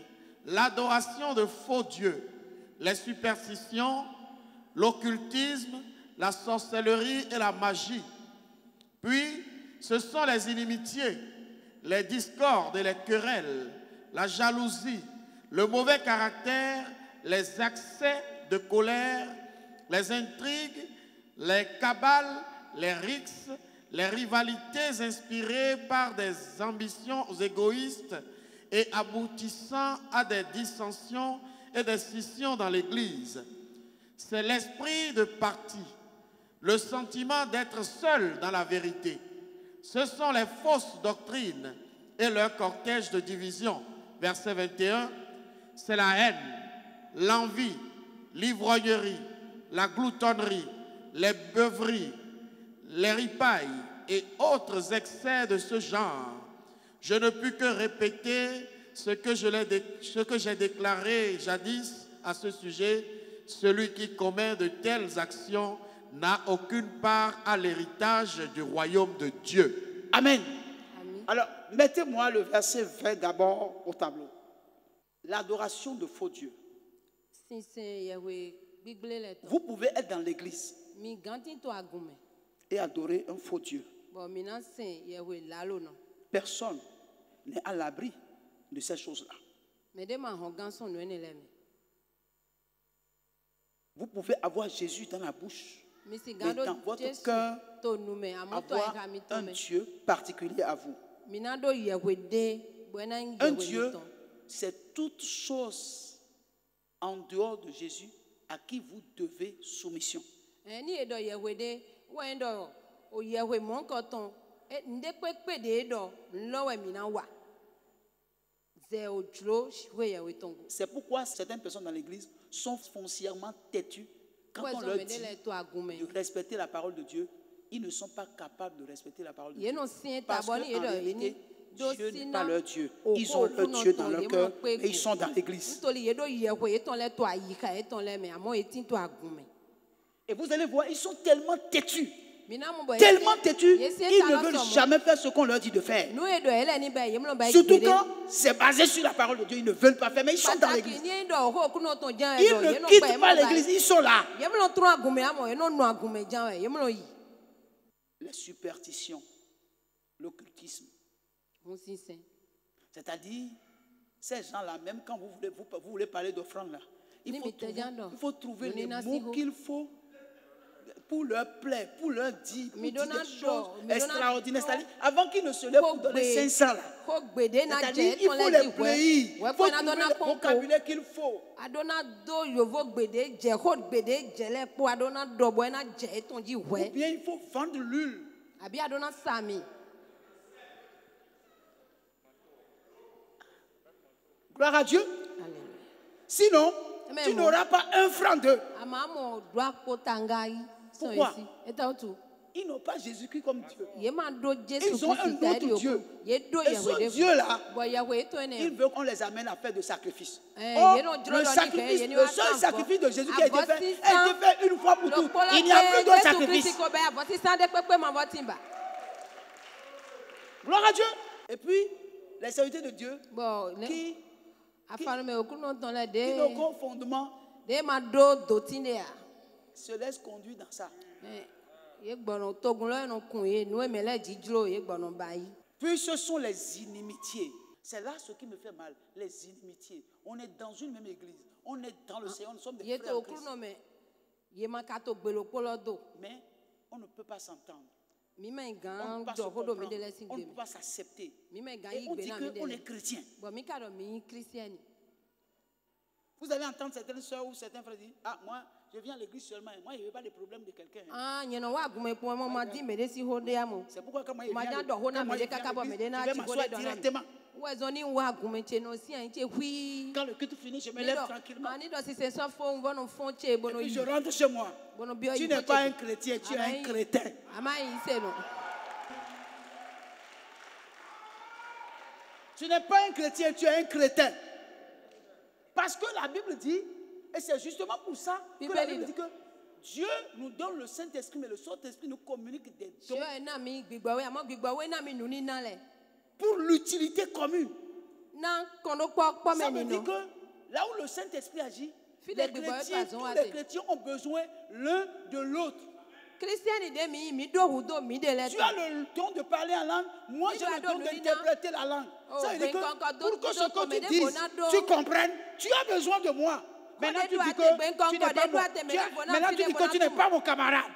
l'adoration de faux dieux, les superstitions, l'occultisme, la sorcellerie et la magie. Puis, ce sont les inimitiés, les discordes et les querelles, la jalousie, le mauvais caractère, les accès de colère, les intrigues, les cabales, les rixes, les rivalités inspirées par des ambitions égoïstes et aboutissant à des dissensions et des scissions dans l'Église. C'est l'esprit de parti, le sentiment d'être seul dans la vérité. Ce sont les fausses doctrines et leur cortège de division. Verset 21, c'est la haine, l'envie, l'ivrognerie, la gloutonnerie, les beuveries, les ripailles et autres excès de ce genre. Je ne puis que répéter ce que j'ai déclaré jadis à ce sujet. Celui qui commet de telles actions n'a aucune part à l'héritage du royaume de Dieu. Amen. Amen. Alors, mettez-moi le verset 20 d'abord au tableau. L'adoration de faux dieux. Si c'est Yahweh, Bible le to. Vous pouvez être dans l'église Mi ganti to agume. et adorer un faux dieu. Bon, mina c'est Yahweh lalo no. Personne n'est à l'abri de ces choses-là. Mais de ma hongan son no ene leme. Vous pouvez avoir Jésus dans la bouche, Mi si mais gando dans votre Jésus cœur, to nume amoto avoir eka mi to un me. Dieu particulier à vous. Mina do Yahweh de buena Un Yahweh Dieu, to. c'est toute chose en dehors de Jésus à qui vous devez soumission. Ni edo Yahweh de wendo o Yahweh mon koton e nde pepe de edo nlowe mina wa. Ze o dro shwe Yahweh tongo. C'est pourquoi certaines personnes dans l'église sont foncièrement têtues. Quand Ouais, on so leur me dit de le to agume. de respecter la parole de Dieu, ils ne sont pas capables de respecter la parole de Ye Dieu. no sien Parce taboni qu'en edo réalité, ni do Dieu n'est sina pas leur Dieu. o Ils ko ont leur no Dieu ton dans leur ye cœur mo pe et ils sont dans l'église. Ntoli ye do Yahweh eton le to ayika eton le me amo etin to agume. Et vous allez voir, ils sont tellement têtus. Mina mo boy. Tellement têtus, ils ne veulent jamais faire ce qu'on leur dit de faire. No edo ele ni ba ye mo ba Surtout quand c'est basé sur la parole de Dieu, ils ne veulent pas faire, mais ils sont dans l'église. Ni do ho ku no ton jan Ils edo ye ne no quittent pas l'église, ils sont là. Ye mo tro agume amo ye no no agume jan ye mo yi. Les superstitions, l'occultisme, Mon si saint. c'est-à-dire ces gens-là, même quand vous voulez parler d'offrande là, il faut trouver les mots qu'il faut pour leur plaire, pour leur dire, pour dire des choses extraordinaires. C'est-à-dire, avant qu'ils ne se lèvent pour donner 500 là, c'est-à-dire il faut les plaire, il faut trouver le vocabulaire qu'il faut. Adona do yovo gbede je ho gbede jele po adona do bo na je ton ji Ou we. bien il faut vendre l'huile. Abi adona sami. Gloire à Dieu. Alléluia. Sinon, Amen. tu n'auras pas un franc d'eux. Amamo doa ko tangai. So Pourquoi? ici. Eta otu. Ils n'ont pas Jésus-Christ comme Dieu. Ye ma do Jésus Ils ont un autre Dieu. Ye do Et ce Yahweh. Dieu-là, Bo Yahweh to il ene. veut qu'on les amène à faire de sacrifices. Eh, Or, you know, le sacrifice, you know, le seul attends, sacrifice de Jésus qui a été voici fait, ça. a été fait une fois pour toutes. Il n'y a plus d'autre sacrifice. Gloire à Dieu. Et puis, les serviteurs de Dieu Bon, qui afin me okuno ton la qui n'ont de qu'un fondement de ma do dotine ya. se laissent conduire dans ça. Ye gbono togun lo no kun ye nu emele jijlo ye gbono bayi. Puis ce sont les inimitiés. C'est là ce qui me fait mal, les inimitiés. On est dans une même église, on est dans le Seigneur, nous sommes des Ye frères to en Christ. okuno me ye ma ka to gbelo polo do. Mais on ne peut pas s'entendre. Mi ma On ne gan peut pas se do ho do comprendre. mi de lesin On ne gbe peut mi. pas s'accepter. Mi ma gan Et yi on gbe dit na mi qu'on de. est chrétien. Bon mi ka do mi christiani. Vous allez entendre certaines soeurs ou certains frères dire, ah moi je viens à l'église seulement, moi je ne veux pas les problèmes de quelqu'un. Ah, nyeno wa gume po mo ma di me de si ho de amo. C'est pourquoi quand moi je Ma viens jan à do ho na quand moi me je de viens à kaka bo me de l'église, na je vais ti ho m'asseoir de do na. directement. Ouais zoni wa gume che no si an che hui. Quand le culte finit, je me lève tranquillement. Ani do si se so fo vono fon che Et bono puis yi. je rentre chez moi. Bono bio Tu yi. n'es pas un chrétien, tu es un crétin. Ama yi se no. Tu n'es pas un chrétien, tu es un crétin. Parce que la Bible dit, et c'est justement pour ça que la Bible dit que Dieu nous donne le Saint-Esprit, mais le Saint-Esprit nous communique des dons Sho na mi gbigbo we amo gbigbo we na mi nu ni na le. pour l'utilité commune. Na kono po Ça me veut ni dire no. que là où le Saint-Esprit agit, Fidèle les Bible, chrétiens, raison, tous Adé. les chrétiens ont besoin l'un de l'autre. Christiani de mi do hu do mi de le. Tu as le don de parler en langue, moi j'ai le don d'interpréter la langue. Ça veut dire que pour que ce que tu dises, tu comprennes, tu as besoin de moi. Maintenant tu dis que tu n'es pas mon, maintenant tu dis que tu n'es pas mon camarade.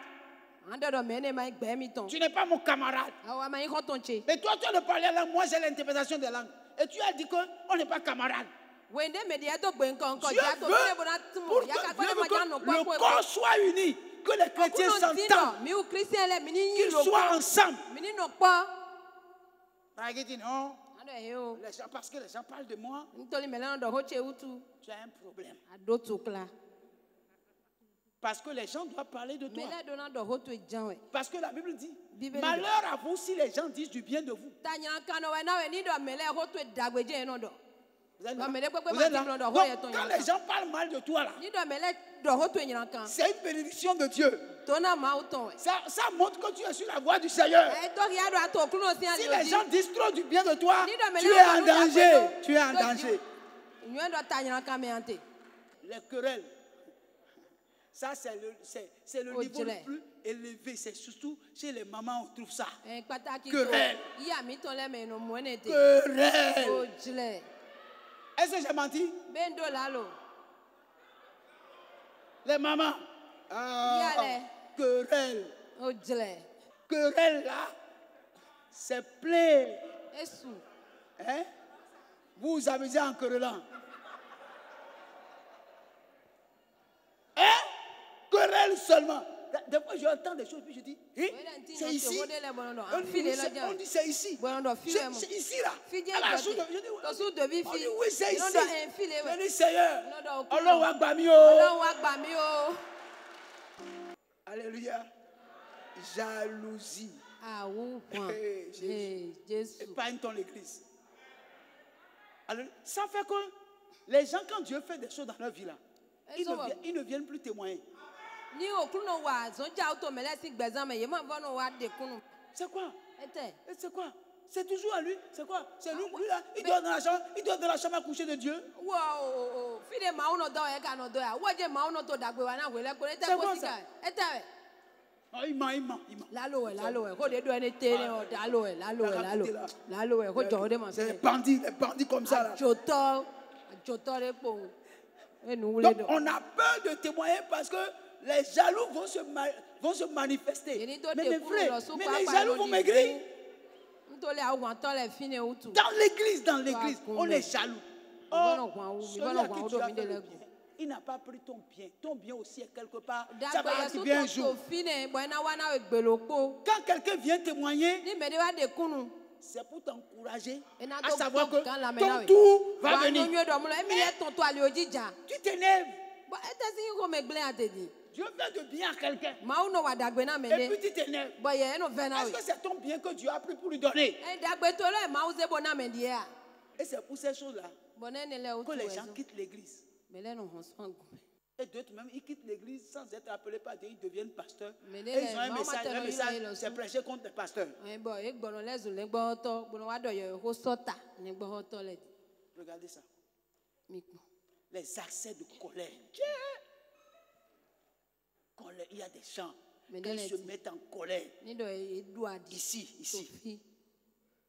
Ando me ne ma gbe mi ton. Tu n'es pas mon camarade. Awa ma yi ko ton che. Mais toi tu as de parler en langue, moi j'ai l'interprétation des langues. Et tu as dit qu'on n'est pas camarades. Wende me dia to gbe nkan ko Dieu dia to veut fie bona tumo pour ya ka que, Dieu gbele ma ja no veut que kwa le corps soit uni, que les chrétiens s'entendent, mi u christian le mi ni qu'ils lo soient ensemble. mi ni no pa Par exemple, non, ado e o les gens, parce que les gens parlent de moi, ntoli me le do ho che utu tu as un problème. ado tukla Parce que les gens doivent parler de me toi. le do na do ho to jan we Parce que la Bible dit, Bible malheur à vous si les gens disent du bien de vous. ta nya kan no we na we ni do me le ho to dagbeje no do Vous êtes Non, là? mais les peuples Vous êtes là? martyrs, Donc, non, non, quand non, les gens parlent mal de toi, là, ni do me le do ho to nyan kan c'est une bénédiction de Dieu. to na ma o ton we Ça montre que tu es sur la voie du Seigneur. e to ya do ato kuno si Si ani les gens disent trop du bien de toi, Ni do me tu le es do en no da danger. gbe Tu es en to danger. nyu do ta nyan kan me ante Les querelles. Ça, c'est le Oh, niveau Dieu. le plus élevé. C'est surtout chez les mamans, on trouve ça. e pataki Querelle. to ya mi ton le me no mo ne te Querelle. o jile Est-ce que j'ai menti? bendo lalo Les mamans. Yale. Querelle. o jile Querelle là, c'est plein. esu Hein? Vous vous amusez en querellant. Hein? Querelle seulement. Des fois, j'entends des choses, puis je dis, hein? C'est ici. On dit c'est ici. C'est ici là. À la source, je dis, on dit oui, c'est ici. Je dis Seigneur, Allah Akbar mio. Ọlọ́run wa gbà mí o. Alléluia. Jalousie. Àwù hàn. Hey, Jésus. Jésù. Épargne-ton l'église. Alors, ça fait que les gens, quand Dieu fait des choses dans leur vie là, ils ne viennent plus témoigner. Ní òkúnnù wa àzọ́jà ó tó mẹ́lẹ́ sí gbẹ̀zán mẹ́, yìí máa bọ́nù wa dẹ̀kúnnù. C'est quoi? Ẹ̀tẹ̀. C'est quoi? C'est toujours à lui. C'est quoi? C'est lui, là. Il doit dans la chambre à coucher de Dieu. Wọ́ fídíò màá ń dọ̀ ẹ̀ ká nà dọ̀ yà, wọ́n jẹ́ màá ń tó dàgbé wa náà wẹ̀lẹ́ kúrẹ́ C'est tẹ́ quoi kó sí ça? ká ẹ̀tẹ̀ rẹ̀. Oh, il ment. Lálòwẹ̀, kó de dọ̀ ẹni tẹ́ ní ọ̀ lálòwẹ̀, kó jọ̀ ọ́ dé màá C'est fi. les bandits comme ça là. Àjòtọ́ rẹ̀ pò ń. Ẹnu wúlé Donc, dọ̀. on a peur de témoigner parce que les jaloux vont se manifester. Yìí tó Mais dé mes kúrò frères, lọ sún mais les pápá jaloux vont maigrir. Nítorí àwọn àtọ́lẹ̀ fi ní òtù. Dans l'église, on est jaloux. Or, Celui à qui tu as fait le bien, il n'a pas pris ton bien. Ton bien aussi est quelque part. Ça va arriver un jour. Quand quelqu'un vient témoigner, c'est pour t'encourager à savoir que ton tour va venir. Tu t'énerves. Dieu fait de bien à quelqu'un. Et puis tu t'énerves. Est-ce que c'est ton bien que Dieu a pris pour lui donner? Et c'est pour ces choses-là que les gens quittent l'église. Et d'autres même, ils quittent l'église sans être appelés par Dieu, ils deviennent pasteurs. Et ils ont un message, c'est prêcher contre les pasteurs. Regardez ça. Les accès de colère. Il y a des gens qui se mettent en colère. Ici.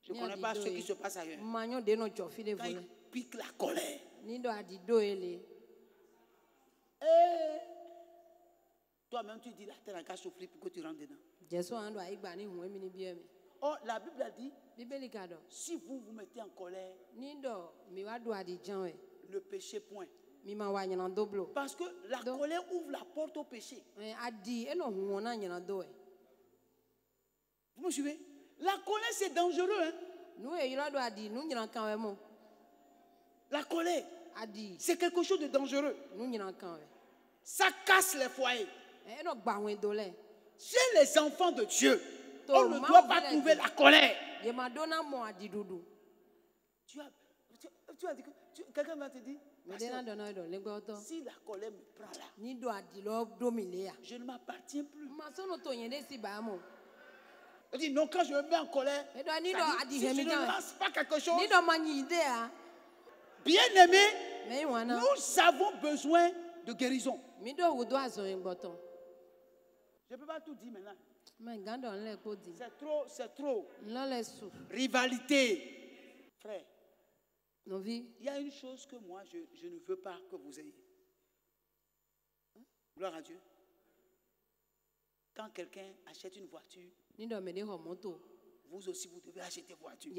Je ne connais pas ce qui se passe ailleurs. Quand ils piquent la colère. Toi-même, tu dis la terre n'a qu'à souffrir pour que tu rentres dedans. Oh, la Bible a dit, si vous vous mettez en colère, ne péchez point. Parce que la colère ouvre la porte au péché. Vous me suivez? La colère, c'est dangereux. Hein? La colère, c'est quelque chose de dangereux. Ça casse les foyers. Chez les enfants de Dieu, on ne doit pas trouver la colère. Tu as dit que quelqu'un va te dire, si la colère me prend là, je ne m'appartiens plus. Je dis non, quand je me mets en colère, si je ne lance pas quelque chose, bien aimé, nous avons besoin de guérison. Je ne peux pas tout dire maintenant. C'est trop. Rivalité. Frère, il y a une chose que moi, je ne veux pas que vous ayez. Gloire à Dieu. Quand quelqu'un achète une voiture, vous aussi, vous devez acheter une voiture.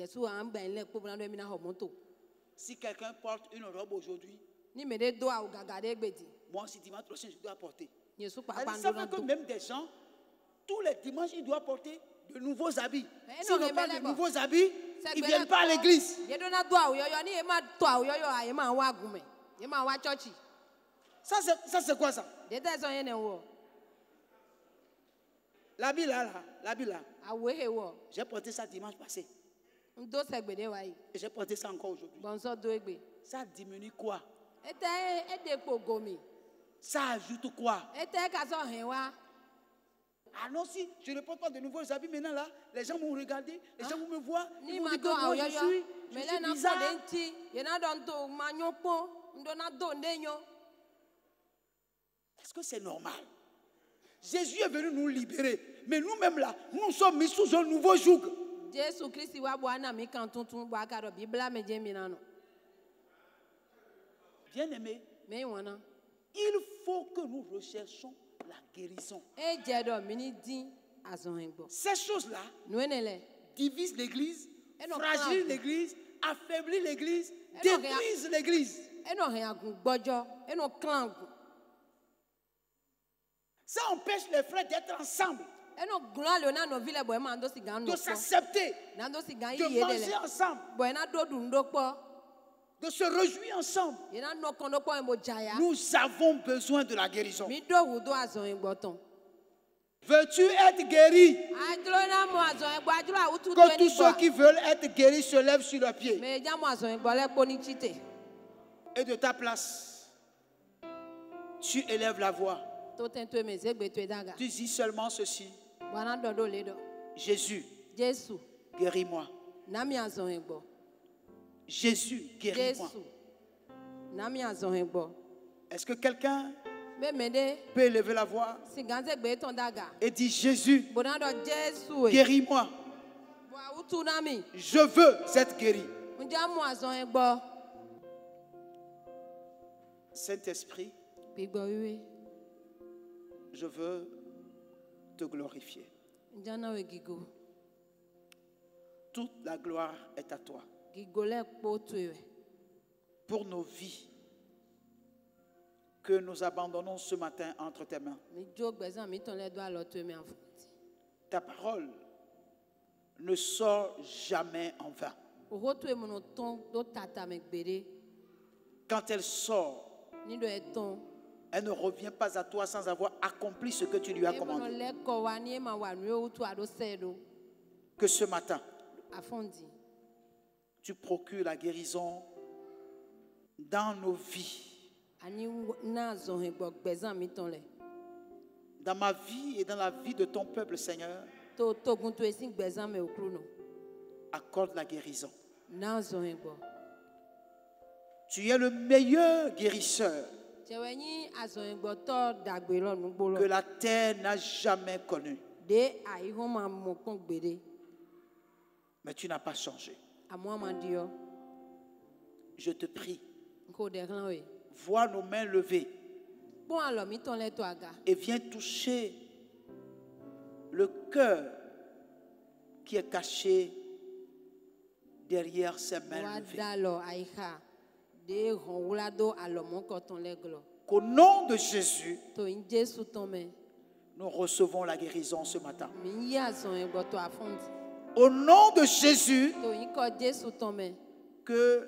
Si quelqu'un porte une robe aujourd'hui, Ni me de do a ugaga de gbedi. moi aussi dimanche prochain je dois porter. Yesu pa Ça pando na fait que do. même des gens, tous les dimanches, ils doivent porter de nouveaux habits. Eh S'ils non, n'ont pas mais de bon. nouveaux habits, C'est ils ne que viennent là, pas à l'église. Ye do na do a yo yo ni e ma to a yo yo a ye ma wa gume. Ye ma wa church. Ça c'est quoi ça? De te so ye ne wo. L'habit là, l'habit là. A we he wo. J'ai porté ça dimanche passé. Ndo se gbede wa yi. Et j'ai porté ça encore aujourd'hui. Bon so do egbe. Ça diminue quoi? Ete e de po gomi. Ça ajoute quoi? Ete ka so hen wa. Ah non, si je ne porte pas de nouveaux habits maintenant là, les gens vont regarder, les gens vont me voir. Ni Ils vont ma dire do que a moi, yo je yo. suis Me le na ko bizarre. de nti. Ye na don to ma nyo pon. Ndo na do ndenyo. Est-ce que c'est normal? Jésus est venu nous libérer. Mais nous-mêmes là, nous sommes mis sous un nouveau joug. Jésus Christ wa bo na mi kan tuntun bo aka do Biblia me je mi na no. Bien-aimés, Me wona. il faut que nous recherchions la guérison. E je do mi ni din azon engbo. Ces choses-là No enele. divisent l'église, Et non, fragilisent clave. l'église, affaiblissent l'église, Et non, détruisent l'église. E no hen agun gbojo. E no clan agun. Ça empêche les frères d'être ensemble, E no glan le na no vile bo e ma ndo sigan no de po. s'accepter, Na ndo sigan de yi ye de manger le. ensemble, Bo e na do du ndo po. de se réjouir ensemble. Ye na no kondo po e mo jaya. Nous avons besoin de la guérison. Mi do wu do azon engbo ton. Veux-tu être guéri? Ajlo na mo azon engbo ajlo a utu do Que eni tous ceux bo. qui veulent être guéris se lèvent sur leurs pieds. Me ja mo azon engbo le po ni chite. Et de ta place, tu élèves la voix. To ten to me zegbe to daga. Tu dis seulement ceci. Bwana do do le do. Jésus, Jésus. guéris-moi. Na mi azon engbo. Jésus, guéris-moi. Jésus. Na mi azon engbo. Est-ce que quelqu'un Me me de peut élever la voix sigan zegbe ton daga. et dire Jésus, Bona do Jésus e. guéris-moi. Bo a utu na mi. Je veux être guéri. Nja mo azon engbo. Saint-Esprit, Bigbo wiwe. je veux te glorifier. Nja na we gigo. Toute la gloire est à toi. Gigo le po tu we. Pour nos vies que nous abandonnons ce matin entre tes mains. Mi jo gbezan mi ton le do alo tu mi afunti. Ta parole ne sort jamais en vain. Oro tu e mo no ton do tata me gbede. Quand elle sort, Ni do e ton. elle ne revient pas à toi sans avoir accompli ce que tu lui as E mo no commandé. le ko wa ni e ma wa nu utu ado sedo. Que ce matin, Afondi. tu procures la guérison dans nos vies, Ani na azon engbo gbezan mi ton le. dans ma vie et dans la vie de ton peuple, Seigneur. To gun to e sin gbezan me okru no. Accorde la guérison. Na azon engbo. Tu es le meilleur guérisseur Chewe ni azon engbo to dagbe lo nu gbo que lo. la terre n'a jamais connu. De ai ho ma mo kon gbede. Mais tu n'as pas changé. Amo ma dio. Je te prie, Ko de ran we. vois nos mains levées Bon alors mi ton le to aga. et viens toucher le cœur qui est caché derrière ces mains Wa levées. da lo aiha. De ron wula do alo mo ko ton le glo. Qu'au nom de Jésus, To in Jésus ton me. nous recevons la guérison ce matin. Mi yi azon engbo to afondi. Au nom de Jésus, To in ko Jésus ton me. que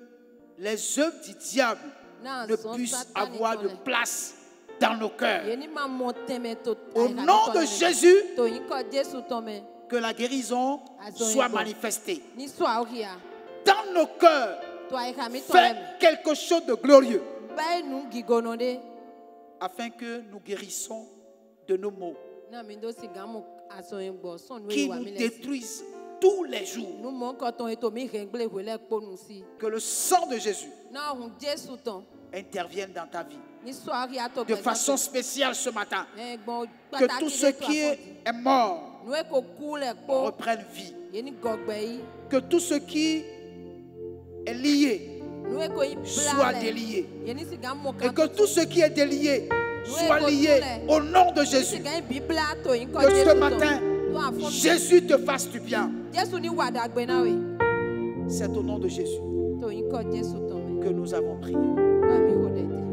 les œuvres du diable Na ne azon puissent Satan avoir de ton le. place dans nos cœurs. Ye ni ma monte me to. Au aiha nom ton de le. Jésus, To in ko Jésus ton me. que la guérison Azon soit ebo. manifestée. Ni so auria. Dans nos cœurs, To aiha mi ton fais le. quelque chose de glorieux Ba nu gigono de. afin que nous guérissons de nos maux Na mi do sigan mo azon engbo son nu qui wa nous mi le. détruisent tous les jours. Nu mo ko ton e to mi rengle wele po nu si. Que le sang de Jésus Na hun Jésus ton. intervienne dans ta vie Ni so auria to de façon spéciale ce matin. Bon, Que tout ce qui est mort nous est cool pour reprenne vie. yeni gogbe Que tout ce qui est lié nous est ko soit délié. yeni siga mo Et kan que tout ce qui est délié soit lié au nom de Jésus. siga bibla to yin ko Que ce Jésus matin, to afon Jésus te fasse du bien. Jésus ni wada gbe na we C'est au nom de Jésus. to yin ko Jésus to me que nous avons prié. wa mi ko dete